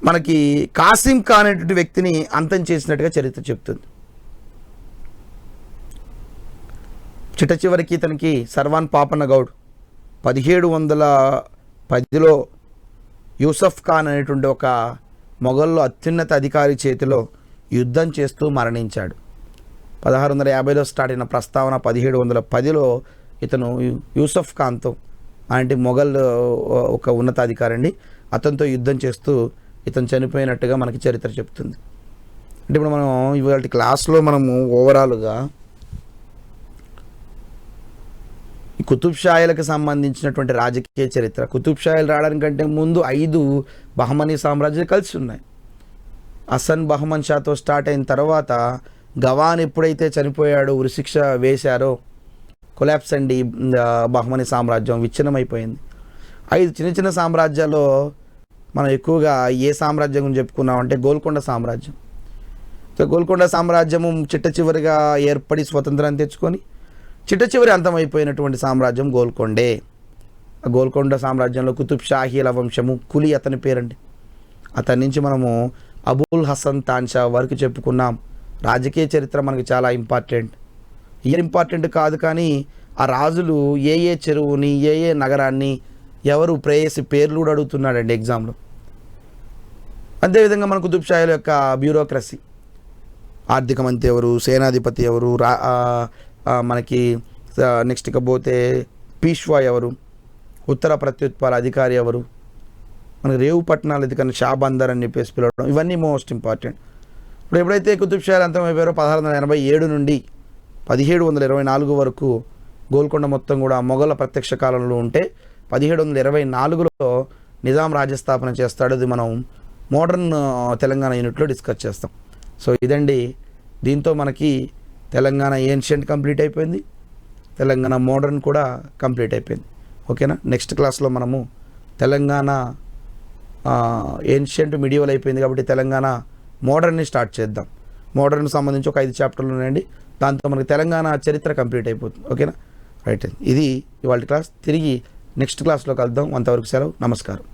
మనకి కాసిం ఖాన్ అనేటువంటి వ్యక్తిని అంతం చేసినట్టుగా చరిత్ర చెప్తుంది. చిట్ట చివరికి ఇతనికి సర్వాన్ పాపన్న గౌడ్ 1710లో యూసఫ్ ఖాన్ అనేటువంటి ఒక మొఘల్లో అత్యున్నత అధికారి చేతిలో యుద్ధం చేస్తూ మరణించాడు. 1650లో స్టార్ట్ అయిన ప్రస్తావన 1710లో ఇతను యూసఫ్ ఖాన్తో అంటే మొఘల్ ఒక ఉన్నతాధికారి అండి, అతనితో యుద్ధం చేస్తూ ఇతను చనిపోయినట్టుగా మనకి చరిత్ర చెప్తుంది. అంటే ఇప్పుడు మనం ఇవాళ క్లాస్లో మనము ఓవరాల్గా ఈ కుతుబ్ షాయిలకు సంబంధించినటువంటి రాజకీయ చరిత్ర, కుతుబ్ షాయిలు రావడానికంటే ముందు 5 బహమనీ సామ్రాజ్యాలు కలిసి ఉన్నాయి. హసన్ బహమన్ షాతో స్టార్ట్ అయిన తర్వాత గవాన్ ఎప్పుడైతే చనిపోయాడో, ఉరిశిక్ష వేశారో, కొలాప్స్ అండి బహమనీ సామ్రాజ్యం విచ్ఛిన్నమైపోయింది. 5 చిన్న చిన్న సామ్రాజ్యాల్లో మనం ఎక్కువగా ఏ సామ్రాజ్యం గురించి చెప్పుకున్నామంటే గోల్కొండ సామ్రాజ్యం. సో గోల్కొండ సామ్రాజ్యము చిట్ట చివరిగా ఏర్పడి స్వతంత్రాన్ని తెచ్చుకొని చిట్ట చివరి అంతమైపోయినటువంటి సామ్రాజ్యం గోల్కొండే. ఆ గోల్కొండ సామ్రాజ్యంలో కుతుబ్ షాహీల వంశము, కులీ అతని పేరండి. అతని నుంచి మనము అబుల్ హసన్ తాన్షా వరకు చెప్పుకున్నాం. రాజకీయ చరిత్ర మనకి చాలా ఇంపార్టెంట్. ఇంపార్టెంట్ కాదు కానీ ఆ రాజులు ఏ చెరువుని, ఏ నగరాన్ని ఎవరు ప్రేయసి పేర్లు కూడా అడుగుతున్నాడండి ఎగ్జామ్లో. అదేవిధంగా మన కుతుబ్ షాహీల యొక్క బ్యూరోక్రసీ, ఆర్థిక మంత్రి ఎవరు, సేనాధిపతి ఎవరు, మనకి నెక్స్ట్ ఇకపోతే పీష్వా ఎవరు, ఉత్తర ప్రత్యుత్పల అధికారి ఎవరు, మనకి రేవు పట్టణాలు అధికారి షాబందర్ అని చెప్పేసి పిలవడం, ఇవన్నీ మోస్ట్ ఇంపార్టెంట్. ఇప్పుడు ఎప్పుడైతే కుతుబ్ షాహీలు అంతమైపోయారో 1687 నుండి 1724 వరకు గోల్కొండ మొత్తం కూడా మొఘల ప్రత్యక్ష కాలంలో ఉంటే 1724లో నిజాం రాజ్యస్థాపన చేస్తాడు. అది మనం మోడర్న్ తెలంగాణ యూనిట్లో డిస్కస్ చేస్తాం. సో ఇదండి, దీంతో మనకి తెలంగాణ ఏన్షియంట్ కంప్లీట్ అయిపోయింది, తెలంగాణ మోడర్న్ కూడా కంప్లీట్ అయిపోయింది. ఓకేనా, నెక్స్ట్ క్లాస్లో మనము తెలంగాణ ఏన్షియంట్ మిడివల్ అయిపోయింది కాబట్టి తెలంగాణ మోడర్న్ని స్టార్ట్ చేద్దాం. మోడర్న్ సంబంధించి ఒక 5 చాప్టర్లు ఉన్నాయండి, దాంతో మనకి తెలంగాణ చరిత్ర కంప్లీట్ అయిపోతుంది. ఓకేనా, రైట్. ఇది ఇవాళ క్లాస్. తిరిగి నెక్స్ట్ క్లాస్లో కలుద్దాం. అంతవరకు సెలవు, నమస్కారం.